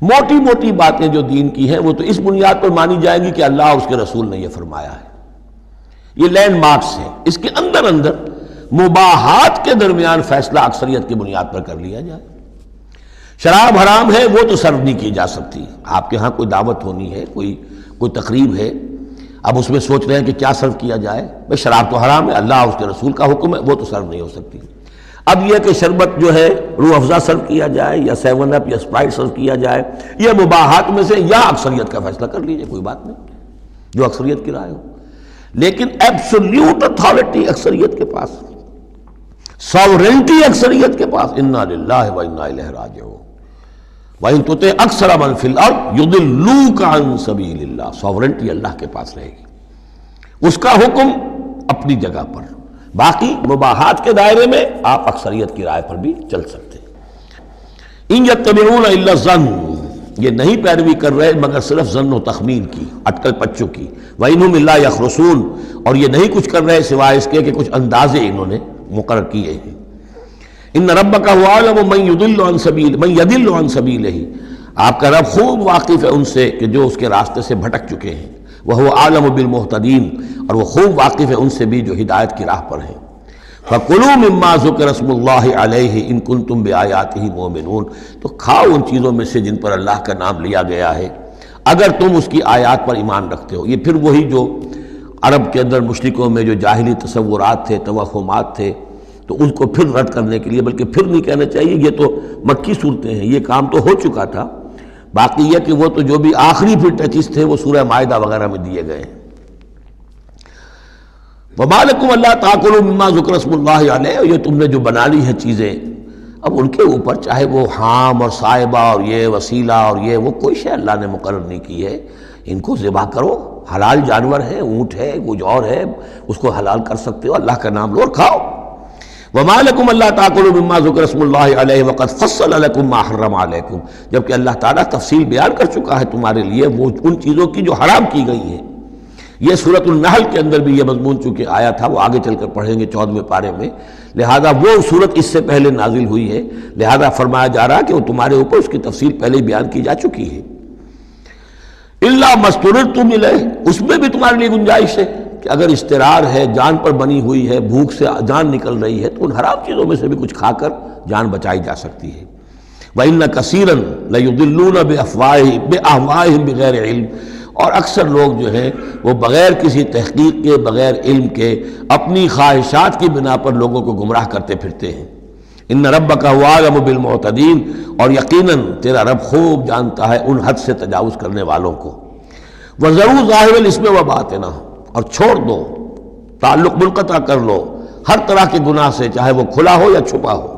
موٹی موٹی باتیں جو دین کی ہیں وہ تو اس بنیاد پر مانی جائیں گی کہ اللہ اور اس کے رسول نے یہ فرمایا ہے، یہ لینڈ مارکس ہیں. اس کے اندر اندر مباحات کے درمیان فیصلہ اکثریت کی بنیاد پر کر لیا جائے. شراب حرام ہے وہ تو سرو نہیں کی جا سکتی. آپ کے ہاں کوئی دعوت ہونی ہے، کوئی تقریب ہے، اب اس میں سوچ رہے ہیں کہ کیا سرو کیا جائے. بھائی شراب تو حرام ہے، اللہ اور اس کے رسول کا حکم ہے، وہ تو سرو نہیں ہو سکتی. اب یہ کہ شربت جو ہے روح افزا سرو کیا جائے یا 7 اپ یا اسپرائٹ سرو کیا جائے، یہ مباحات میں سے یا اکثریت کا فیصلہ کر لیجیے، کوئی بات نہیں، جو اکثریت کی رائے ہو. لیکن ایبسولوٹ اتھارٹی اکثریت کے پاس، ساورنٹی اکثریت کے پاس، انا للہ و انا الیہ راجعون. وَإِن تُطِعْ أَكْثَرَ مَن فِي الْأَرْضِ يُضِلُّوكَ عَن سَبِيلِ اللَّهِ. ساورنٹی اللہ کے پاس رہے گی، اس کا حکم اپنی جگہ پر. باقی مباحات کے دائرے میں آپ اکثریت کی رائے پر بھی چل سکتے ہیں. ان یتبعون الا الظن، یہ نہیں پیروی کر رہے مگر صرف ظن و تخمین کی، اٹکل پچوں کی. وَإِنْهُمْ إِلَّا يَخْرُصُونَ، اور یہ نہیں کچھ کر رہے سوائے اس کے کہ کچھ اندازے انہوں نے مقرر کیے ہیں. ان ربک هو اعلم من يضل عن سبیلہ، آپ کا رب خوب واقف ہے ان سے کہ جو اس کے راستے سے بھٹک چکے ہیں. وهو اعلم بالمہتدین، اور وہ خوب واقف ہے ان سے بھی جو ہدایت کی راہ پر ہیں. فَكُلُوا مِمَّا ذُكِرَ اسْمُ اللَّهِ عَلَيْهِ إِن كُنتُم بِآيَاتِهِ مُؤْمِنُونَ، تو کھاؤ ان چیزوں میں سے جن پر اللہ کا نام لیا گیا ہے اگر تم اس کی آیات پر ایمان رکھتے ہو. یہ پھر وہی جو عرب کے اندر مشرکوں میں جو جاہلی تصورات تھے، توہمات تھے، تو ان کو پھر رد کرنے کے لیے، بلکہ پھر نہیں کہنا چاہیے، یہ تو مکی صورتیں ہیں، یہ کام تو ہو چکا تھا. باقی یہ کہ وہ تو جو بھی آخری پھر ٹچز تھے وہ سورہ مائدہ وغیرہ میں دیے گئے ہیں. وَمَا لَكُمْ أَلَّا تَأْكُلُوا مِمَّا ذُكِرَ اسْمُ اللَّهِ عَلَيْهِ، یہ تم نے جو بنا لی ہیں چیزیں، اب ان کے اوپر چاہے وہ حام اور صائبہ اور یہ وسیلہ اور یہ وہ کوئی شے اللہ نے مقرر نہیں کی ہے، ان کو ذبح کرو. حلال جانور ہے، اونٹ ہے، کچھ اور ہے، اس کو حلال کر سکتے ہو، اللہ کا نام لو اور کھاؤ. وَمَا لَكُمْ أَلَّا تَأْكُلُوا مِمَّا ذُكِرَ اسْمُ اللَّهِ عَلَيْهِ وَقَدْ فَصَّلَ لَكُمْ مَا حَرَّمَ عَلَيْكُمْ، جبکہ اللہ تعالیٰ تفصیل بیان کر چکا ہے تمہارے لیے وہ ان چیزوں کی جو حرام کی گئی ہیں. یہ سورۃ النحل کے اندر بھی یہ مضمون چونکہ آیا تھا، وہ آگے چل کر پڑھیں گے 14ویں پارے میں، لہذا وہ صورت اس سے پہلے نازل ہوئی ہے، لہذا فرمایا جا رہا کہ وہ تمہارے اوپر اس کی تفصیل پہلے ہی بیان کی جا چکی ہے. إِلَّا مَا اضْطُرِرْتُمْ إِلَيْهِ، اس میں بھی تمہارے لیے گنجائش ہے کہ اگر اضطرار ہے، جان پر بنی ہوئی ہے، بھوک سے جان نکل رہی ہے، تو ان حرام چیزوں میں سے بھی کچھ کھا کر جان بچائی جا سکتی ہے. وَإِنَّ كَثِيرًا لَيُضِلُّونَ بِأَهْوَائِهِمْ بِغَيْرِ عِلْمٍ، اور اکثر لوگ جو ہیں وہ بغیر کسی تحقیق کے، بغیر علم کے، اپنی خواہشات کی بنا پر لوگوں کو گمراہ کرتے پھرتے ہیں. ان ربک هو اعلم بالمعتدین، اور یقیناً تیرا رب خوب جانتا ہے ان حد سے تجاوز کرنے والوں کو. وَذَرُوا ظَاهِرَ الْإِثْمِ وَبَاطِنَهُ، اور چھوڑ دو، تعلق منقطع کر لو ہر طرح کے گناہ سے، چاہے وہ کھلا ہو یا چھپا ہو.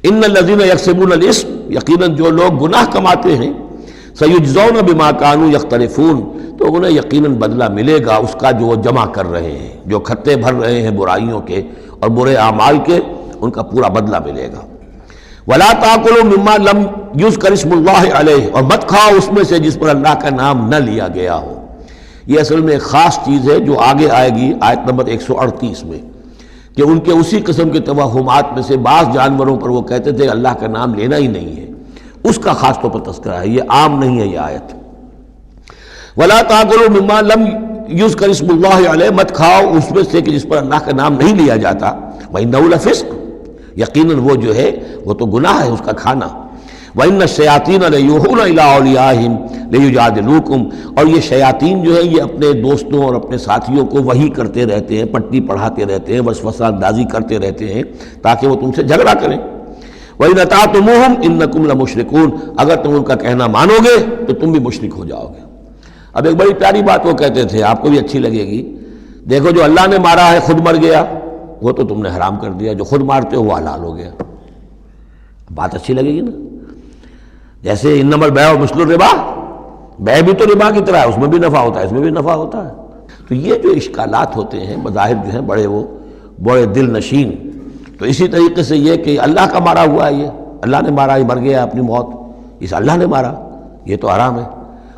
ان الذین یکسبون الاسم، یقیناً جو لوگ گناہ کماتے ہیں، سیجزون بما کانوا یقترفون، تو انہیں یقیناً بدلہ ملے گا اس کا جو وہ جمع کر رہے ہیں، جو کھتے بھر رہے ہیں برائیوں کے اور برے اعمال کے، ان کا پورا بدلہ ملے گا. ولا تاکلوا مما لم یذکر اسم اللہ علیہ، اور مت کھاؤ اس میں سے جس پر اللہ کا نام نہ لیا گیا ہو. یہ اصل میں ایک خاص چیز ہے جو آگے آئے گی آیت نمبر 138 میں، کہ ان کے اسی قسم کے توہمات میں سے بعض جانوروں پر وہ کہتے تھے اللہ کا نام لینا ہی نہیں ہے، اس کا خاص طور پر تذکرہ ہے، یہ عام نہیں ہے یہ آیت. ولا تاکلوا مما لم یذکر اسم اللہ علیہ، مت کھاؤ اس میں سے کہ جس پر اللہ کا نام نہیں لیا جاتا. وَإِنَّهُ لَفِسْقٌ، یقیناً وہ جو ہے وہ تو گناہ ہے اس کا کھانا. وَإِنَّ الشَّيَاطِينَ لَيُوحُونَ إِلَىٰ أَوْلِيَائِهِمْ لِيُجَادِلُوكُمْ، اور یہ شیاطین جو ہیں یہ اپنے دوستوں اور اپنے ساتھیوں کو وحی کرتے رہتے ہیں، پٹی پڑھاتے رہتے ہیں، وسوسہ اندازی کرتے رہتے ہیں تاکہ وہ تم سے جھگڑا کریں. وَإِنْ أَطَعْتُمُوهُمْ إِنَّكُمْ لَمُشْرِكُونَ، اگر تم ان کا کہنا مانو گے تو تم بھی مشرک ہو جاؤ گے. اب ایک بڑی پیاری بات وہ کہتے تھے، آپ کو بھی اچھی لگے گی، دیکھو جو اللہ نے مارا ہے خود مر گیا، وہ تو تم نے حرام کر دیا، جو خود مارتے ہو وہ حلال ہو گیا. بات اچھی لگے گی نا؟ جیسے انما البیع مثل الربا، بیع بھی تو ربا کی طرح ہے، اس میں بھی نفع ہوتا ہے، اس میں بھی نفع ہوتا ہے. تو یہ جو اشکالات ہوتے ہیں بظاہر جو ہیں بڑے دل نشین، تو اسی طریقے سے یہ کہ اللہ کا مارا ہوا ہے، یہ اللہ نے مارا، یہ مر گیا اپنی موت، اس اللہ نے مارا، یہ تو حرام ہے،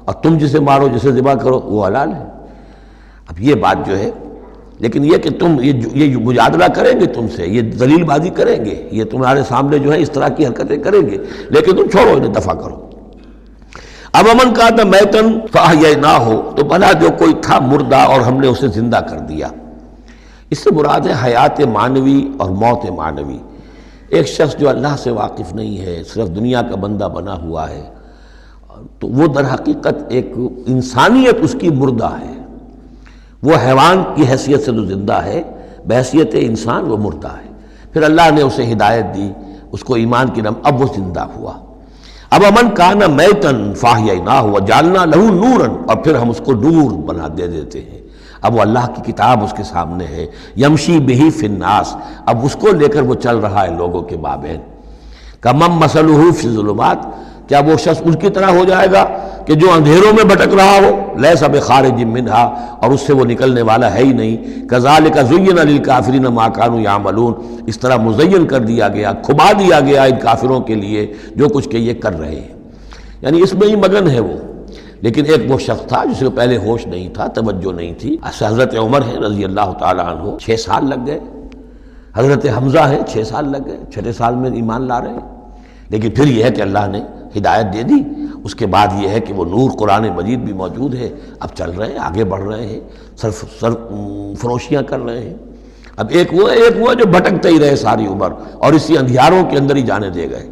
اور تم جسے مارو، جسے ذبح کرو وہ حلال ہے. اب یہ بات جو ہے لیکن یہ کہ تم یہ مجادلہ کریں گے تم سے، یہ ذلیل بازی کریں گے، یہ تمہارے سامنے جو ہے اس طرح کی حرکتیں کریں گے، لیکن تم چھوڑو انہیں، دفع کرو۔ اب امن کا تھا میتن فاحییناہ، تو بھلا جو کوئی تھا مردہ اور ہم نے اسے زندہ کر دیا۔ اس سے مراد ہے حیات معنوی اور موت معنوی۔ ایک شخص جو اللہ سے واقف نہیں ہے، صرف دنیا کا بندہ بنا ہوا ہے، تو وہ در حقیقت ایک انسانیت اس کی مردہ ہے، وہ حیوان کی حیثیت سے جو زندہ ہے، بحیثیت انسان وہ مردہ ہے۔ پھر اللہ نے اسے ہدایت دی، اس کو ایمان کی اب وہ زندہ ہوا۔ اب امن کان میتن فاحییناہ وجعلنا لہ نورا، اور پھر ہم اس کو نور بنا دے دیتے ہیں۔ اب وہ اللہ کی کتاب اس کے سامنے ہے، یمشی بہ فی الناس، اب اس کو لے کر وہ چل رہا ہے لوگوں کے مابین۔ کمن مثلہ فی الظلمات، کیا وہ شخص ان کی طرح ہو جائے گا کہ جو اندھیروں میں بھٹک رہا ہو، لیس بخارج منہا، اور اس سے وہ نکلنے والا ہے ہی نہیں۔ کذالک زین للکافرین ما کانوا یعملون، اس طرح مزین کر دیا گیا، کھبا دیا گیا ان کافروں کے لیے جو کچھ کہ یہ کر رہے ہیں، یعنی اس میں ہی مگن ہے وہ۔ لیکن ایک وہ شخص تھا جس کو پہلے ہوش نہیں تھا، توجہ نہیں تھی، حضرت عمر ہے رضی اللہ تعالیٰ عنہ، 6 سال لگ گئے۔ حضرت حمزہ ہے 6 سال لگ گئے، 6 سال میں ایمان لا رہے ہیں۔ لیکن پھر یہ ہے کہ اللہ نے ہدایت دے دی، اس کے بعد یہ ہے کہ وہ نور قرآن مجید بھی موجود ہے، اب چل رہے ہیں، آگے بڑھ رہے ہیں، سر فروشیاں کر رہے ہیں۔ اب ایک وہ جو بھٹکتے ہی رہے ساری عمر اور اسی اندھیاروں کے اندر ہی جانے دے گئے۔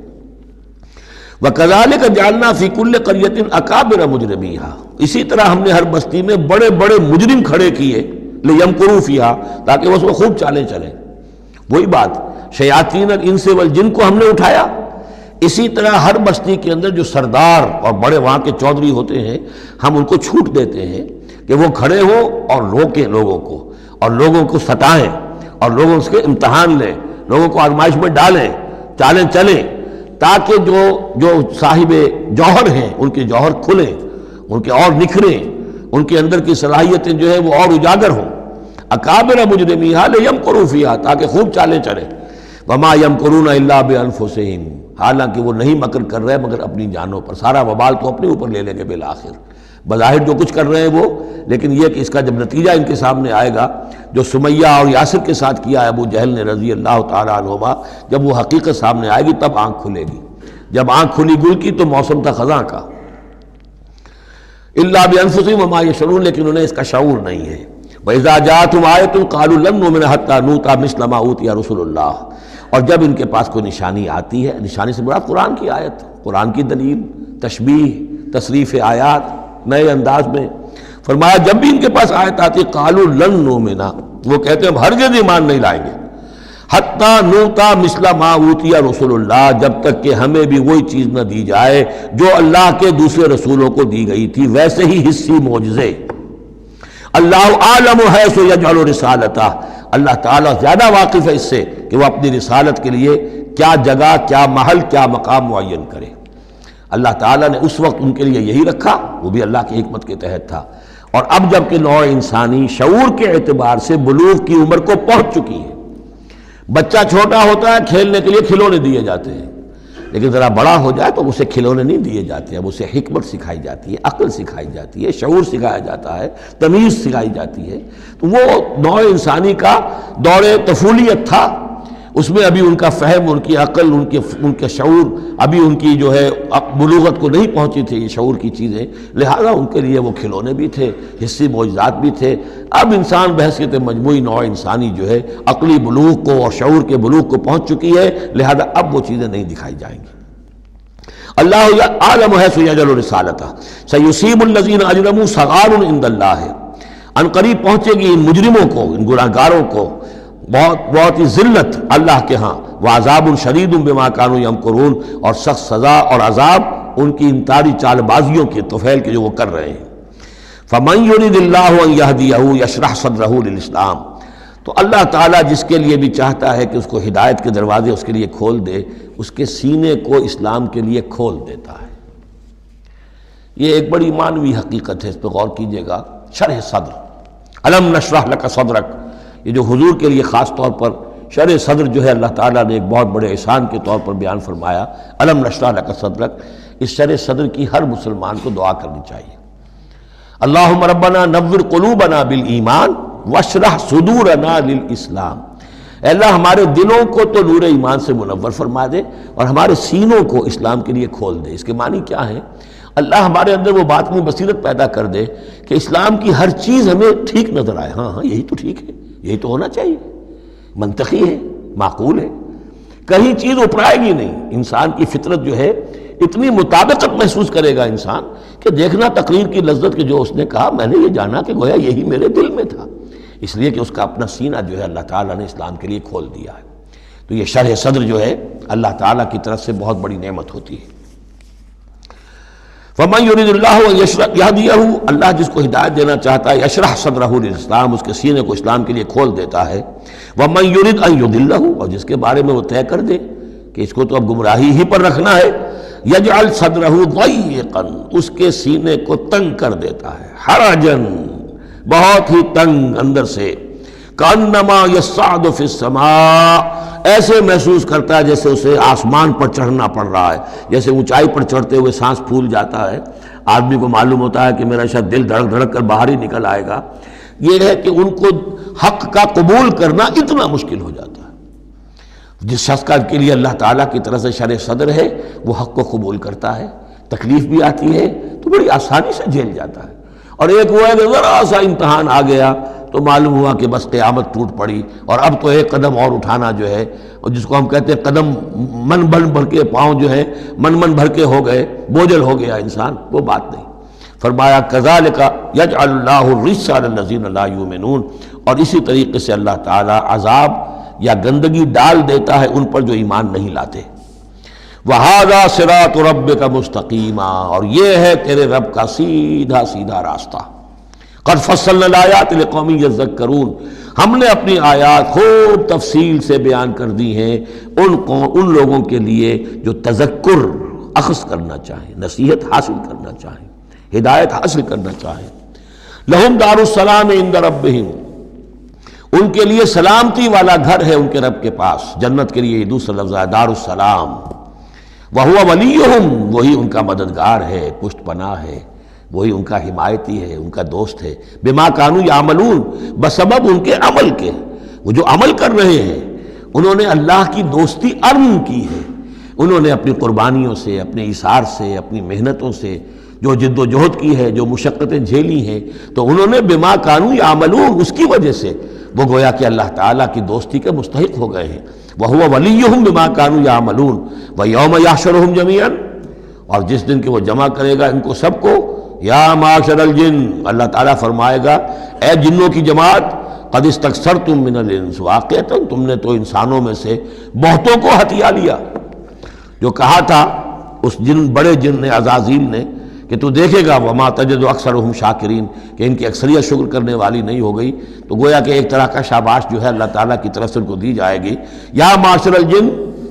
وَكَذَلِكَ جَعَلْنَا فِي كُلِّ قَرْيَةٍ أَكَابِرَ مُجْرِمِيهَا، اسی طرح ہم نے ہر بستی میں بڑے بڑے مجرم کھڑے کیے، لِيَمْكُرُوا فِيهَا، تاکہ وہ اس میں خوب چالیں چلیں۔ وہی بات، شیاطین الانس والجن کو ہم نے اٹھایا، اسی طرح ہر بستی کے اندر جو سردار اور بڑے وہاں کے چودھری ہوتے ہیں، ہم ان کو چھوٹ دیتے ہیں کہ وہ کھڑے ہوں اور روکیں لوگوں کو، اور لوگوں کو ستائیں، اور لوگوں سے امتحان لیں، لوگوں کو آزمائش میں ڈالیں، چالیں چلیں، تاکہ جو صاحب جوہر ہیں ان کے جوہر کھلیں، ان کے اور نکھریں، ان کے اندر کی صلاحیتیں جو ہے وہ اور اجاگر ہوں۔ اکابر مجرمیہا لیمکروا فیہا، تاکہ خوب چالیں چلیں۔ وما یمکرون الا بانفسہم، حالانکہ وہ نہیں مکر کر رہے مگر اپنی جانوں پر، سارا وبال تو اپنے اوپر لے لیں گے بالآخر۔ بظاہر جو کچھ کر رہے ہیں وہ، لیکن یہ کہ اس کا جب نتیجہ ان کے سامنے آئے گا، جو سمیہ اور یاسر کے ساتھ کیا ہے ابو جہل نے رضی اللہ تعالیٰ عنہما، جب وہ حقیقت سامنے آئے گی تب آنکھ کھلے گی۔ جب آنکھ کھلی گل کی تو موسم تھا خزاں کا۔ الا بانفسہم وما یشعرون، لیکن انہیں اس کا شعور نہیں ہے۔ وَإِذَا جَاءَتْهُمْ آیَةٌ قَالُوا لَن نُؤْمِنَ حَتَّىٰ نُؤْتَىٰ مِثْلَ مَا أُوتِیَ رُسُلُ اللَّهِ، اور جب ان کے پاس کوئی نشانی آتی ہے، نشانی سے مراد قرآن کی آیت، قرآن کی دلیل، تشبیہ، تصریف آیات نئے انداز میں، فرمایا جب بھی ان کے پاس آیت آتی قالوا لن نؤمن، وہ کہتے ہیں ہم ہرگز ایمان نہیں لائیں گے، حتیٰ نؤتیٰ مثل ما اوتی رسول اللہ، جب تک کہ ہمیں بھی وہی چیز نہ دی جائے جو اللہ کے دوسرے رسولوں کو دی گئی تھی، ویسے ہی حصی معجزے۔ اللہ عالم حیث یجعل رسالتہ، اللہ تعالیٰ زیادہ واقف ہے اس سے کہ وہ اپنی رسالت کے لیے کیا جگہ، کیا محل، کیا مقام معین کرے۔ اللہ تعالیٰ نے اس وقت ان کے لیے یہی رکھا، وہ بھی اللہ کی حکمت کے تحت تھا، اور اب جب کہ نوع انسانی شعور کے اعتبار سے بلوغ کی عمر کو پہنچ چکی ہے، بچہ چھوٹا ہوتا ہے کھیلنے کے لیے کھلونے دیے جاتے ہیں، لیکن ذرا بڑا ہو جائے تو اسے کھلونے نہیں دیے جاتے، اب اسے حکمت سکھائی جاتی ہے، عقل سکھائی جاتی ہے، شعور سکھایا جاتا ہے، تمیز سکھائی جاتی ہے۔ تو وہ نوع انسانی کا دور طفولیت تھا، اس میں ابھی ان کا فہم، ان کی عقل، ان کے شعور ابھی ان کی جو ہے بلوغت کو نہیں پہنچی تھی یہ شعور کی چیزیں، لہذا ان کے لیے وہ کھلونے بھی تھے، حصی معجزات بھی تھے۔ اب انسان بحیثیت مجموعی نوع انسانی جو ہے عقلی بلوغ کو اور شعور کے بلوغ کو پہنچ چکی ہے، لہذا اب وہ چیزیں نہیں دکھائی جائیں گی۔ اللہ عالم حیث یجعل رسالتہ سیصیب الذین اجرموا صغار عند اللہ، ان قریب پہنچے گی ان مجرموں کو، ان گناہگاروں کو بہت ہی ذلت اللہ کے ہاں، وعذاب شدید بما کانوا یمکرون، اور سخت سزا اور عذاب ان کی انتاری چال بازیوں کے طفیل کے جو وہ کر رہے ہیں۔ فمن یرید اللہ ان یہدیہ یشرح صدرہ للاسلام، تو اللہ تعالیٰ جس کے لیے بھی چاہتا ہے کہ اس کو ہدایت کے دروازے اس کے لیے کھول دے، اس کے سینے کو اسلام کے لیے کھول دیتا ہے۔ یہ ایک بڑی معنوی حقیقت ہے، اس پہ غور کیجئے گا۔ شرح صدر، الم نشرح لک صدرک، یہ جو حضور کے لیے خاص طور پر شرح صدر جو ہے اللہ تعالیٰ نے ایک بہت بڑے احسان کے طور پر بیان فرمایا، الم نشرح لک صدرک، اس شرح صدر کی ہر مسلمان کو دعا کرنی چاہیے۔ اللہم ربنا نور قلوبنا بالایمان واشرح صدورنا للاسلام، اے اللہ ہمارے دلوں کو تو نور ایمان سے منور فرما دے اور ہمارے سینوں کو اسلام کے لیے کھول دے۔ اس کے معنی کیا ہے؟ اللہ ہمارے اندر وہ باطنی بصیرت پیدا کر دے کہ اسلام کی ہر چیز ہمیں ٹھیک نظر آئے، ہاں یہی تو ٹھیک ہے، یہی تو ہونا چاہیے، منطقی ہے، معقول ہے، کہیں چیز اپرائے گی نہیں۔ انسان کی فطرت جو ہے اتنی مطابقت محسوس کرے گا انسان کہ دیکھنا تقریر کی لذت کہ جو اس نے کہا میں نے یہ جانا کہ گویا یہی میرے دل میں تھا، اس لیے کہ اس کا اپنا سینہ جو ہے اللہ تعالیٰ نے اسلام کے لیے کھول دیا ہے۔ تو یہ شرح صدر جو ہے اللہ تعالیٰ کی طرف سے بہت بڑی نعمت ہوتی ہے۔ فَمَن يُرِدِ اللَّهُ أَن يَهْدِيَهُ، اللہ جس کو ہدایت دینا چاہتا ہے یشرح صدرہ للاسلام، اس کے سینے کو اسلام کے لیے کھول دیتا ہے۔ وَمَن يُرِدْ أَن يُضِلَّهُ، اور جس کے بارے میں وہ طے کر دے کہ اس کو تو اب گمراہی ہی پر رکھنا ہے، یجعل صدرہ ضیقا، اس کے سینے کو تنگ کر دیتا ہے، حرجن، بہت ہی تنگ اندر سے، کانما یصعد فی السماء، ایسے محسوس کرتا ہے جیسے اسے آسمان پر چڑھنا پڑ رہا ہے، جیسے اونچائی پر چڑھتے ہوئے سانس پھول جاتا ہے، آدمی کو معلوم ہوتا ہے کہ میرا شاید دل دھڑک دھڑک کر باہر ہی نکل آئے گا۔ یہ ہے کہ ان کو حق کا قبول کرنا اتنا مشکل ہو جاتا ہے۔ جس شخص کا کے لیے اللہ تعالیٰ کی طرف سے شرح صدر ہے وہ حق کو قبول کرتا ہے، تکلیف بھی آتی ہے تو بڑی آسانی سے جھیل جاتا ہے، اور ایک وہ ہے کہ ذرا سا امتحان آ گیا تو معلوم ہوا کہ بس قیامت ٹوٹ پڑی، اور اب تو ایک قدم اور اٹھانا جو ہے، اور جس کو ہم کہتے ہیں قدم من بھر کے پاؤں جو ہے من بھر کے ہو گئے، بوجھل ہو گیا انسان، وہ بات نہیں۔ فرمایا کذالک یجعل اللہ الرجس علی الذین لا یؤمنون، اور اسی طریقے سے اللہ تعالیٰ عذاب یا گندگی ڈال دیتا ہے ان پر جو ایمان نہیں لاتے۔ وَهَذَا صِرَاطُ رَبِّكَ مُسْتَقِيمًا، اور یہ ہے تیرے رب کا سیدھا سیدھا راستہ۔ قَدْ فَصَّلْنَا الْآيَاتِ لِقَوْمٍ يَذَّكَّرُونَ، ہم نے اپنی آیات خوب تفصیل سے بیان کر دی ہیں ان لوگوں کے لیے جو تذکر اخذ کرنا چاہیں، نصیحت حاصل کرنا چاہیں، ہدایت حاصل کرنا چاہیں۔ لَهُمْ دَارُ السَّلَامِ عِندَ رَبِّهِمْ، ان کے لیے سلامتی والا گھر ہے ان کے رب کے پاس، جنت کے لیے یہ دوسرا لفظ ہے دار السلام۔ وَهُوَ وَلِيُّهُمْ، وہی ان کا مددگار ہے، پشت پناہ ہے، وہی ان کا حمایتی ہے، ان کا دوست ہے۔ بما کانوا یعملون، بسبب ان کے عمل کے، وہ جو عمل کر رہے ہیں انہوں نے اللہ کی دوستی عرم کی ہے، انہوں نے اپنی قربانیوں سے، اپنے ایثار سے، اپنی محنتوں سے جو جد و جہد کی ہے، جو مشقتیں جھیلی ہیں، تو انہوں نے بما کانوا یعملون، اس کی وجہ سے وہ گویا کہ اللہ تعالیٰ کی دوستی کے مستحق ہو گئے ہیں۔ وَهُوَ وَلِيُّهُمْ بِمَا كَانُوا يَعْمَلُونَ وَيَوْمَ يَحْشُرُهُمْ جَمِيعًا، اور جس دن کہ وہ جمع کرے گا ان کو سب کو، یا معاشر الجن، اللہ تعالیٰ فرمائے گا اے جنوں کی جماعت، قد استکثرتم من الانس، واقعتاً تم نے تو انسانوں میں سے بہتوں کو ہتھیا لیا۔ جو کہا تھا اس بڑے جن نے، عزازیل نے، کہ تو دیکھے گا وما تجد اکثرهم شاکرین، کہ ان کی اکثریت شکر کرنے والی نہیں ہو گئی، تو گویا کہ ایک طرح کا شاباش جو ہے اللہ تعالیٰ کی طرف سے ان کو دی جائے گی۔ یا معاشر الجن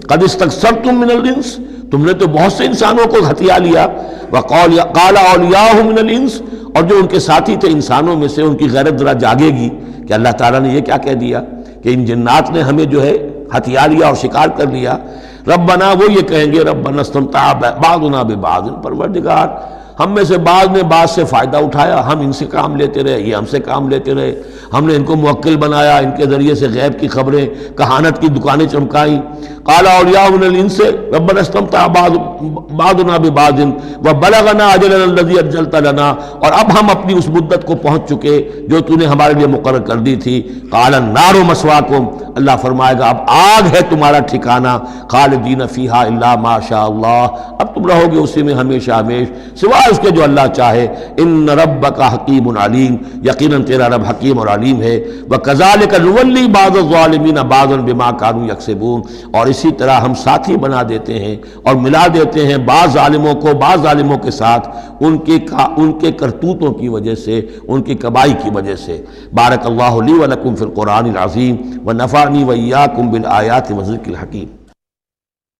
قد استکثرتم من الانس، تم نے تو بہت سے انسانوں کو ہتھیا لیا۔ وقال اولیاؤہ من الانس، اور جو ان کے ساتھی تھے انسانوں میں سے ان کی غیرت ذرا جاگے گی کہ اللہ تعالیٰ نے یہ کیا کہہ دیا کہ ان جنات نے ہمیں جو ہے ہتھیا لیا اور شکار کر لیا۔ ربنا، وہ یہ کہیں گے ربنا استمتع بعضنا ببعض، پروردگار ہم میں سے بعض نے بعض سے فائدہ اٹھایا، ہم ان سے کام لیتے رہے، یہ ہم سے کام لیتے رہے، ہم نے ان کو موکل بنایا، ان کے ذریعے سے غیب کی خبریں، کہانت کی دکانیں چمکائیں۔ قال اولیاء من الانس ربنا استمتع بعضنا ببعض وبلغنا اجلنا الذي اجلت لنا، اور اب ہم اپنی اس مدت کو پہنچ چکے جو تو نے ہمارے لیے مقرر کر دی تھی۔ قال النار مسواکم، اللہ فرمائے گا اب آگ ہے تمہارا ٹھکانہ، خالدین فیہا الا ما شاء اللہ، اب تم رہو گے اسی میں ہمیشہ ہمیش سوائے اس کے جو اللہ چاہے۔ ان ربک حکیم علیم، یقیناً تیرا رب حکیم اور علیم ہے۔ وکذالک نولی بعض الظالمین بعضا بما کانوا یکسبون، اور اسی طرح ہم ساتھی بنا دیتے ہیں اور ملا دیتے ہیں بعض ظالموں کو بعض ظالموں کے ساتھ ان کے کرتوتوں کی وجہ سے، ان کی کبائی کی وجہ سے۔ بارک اللہ لی ولکم فی القرآن العظیم ونفعنی وإیاکم بالآیات والذکر الحکیم۔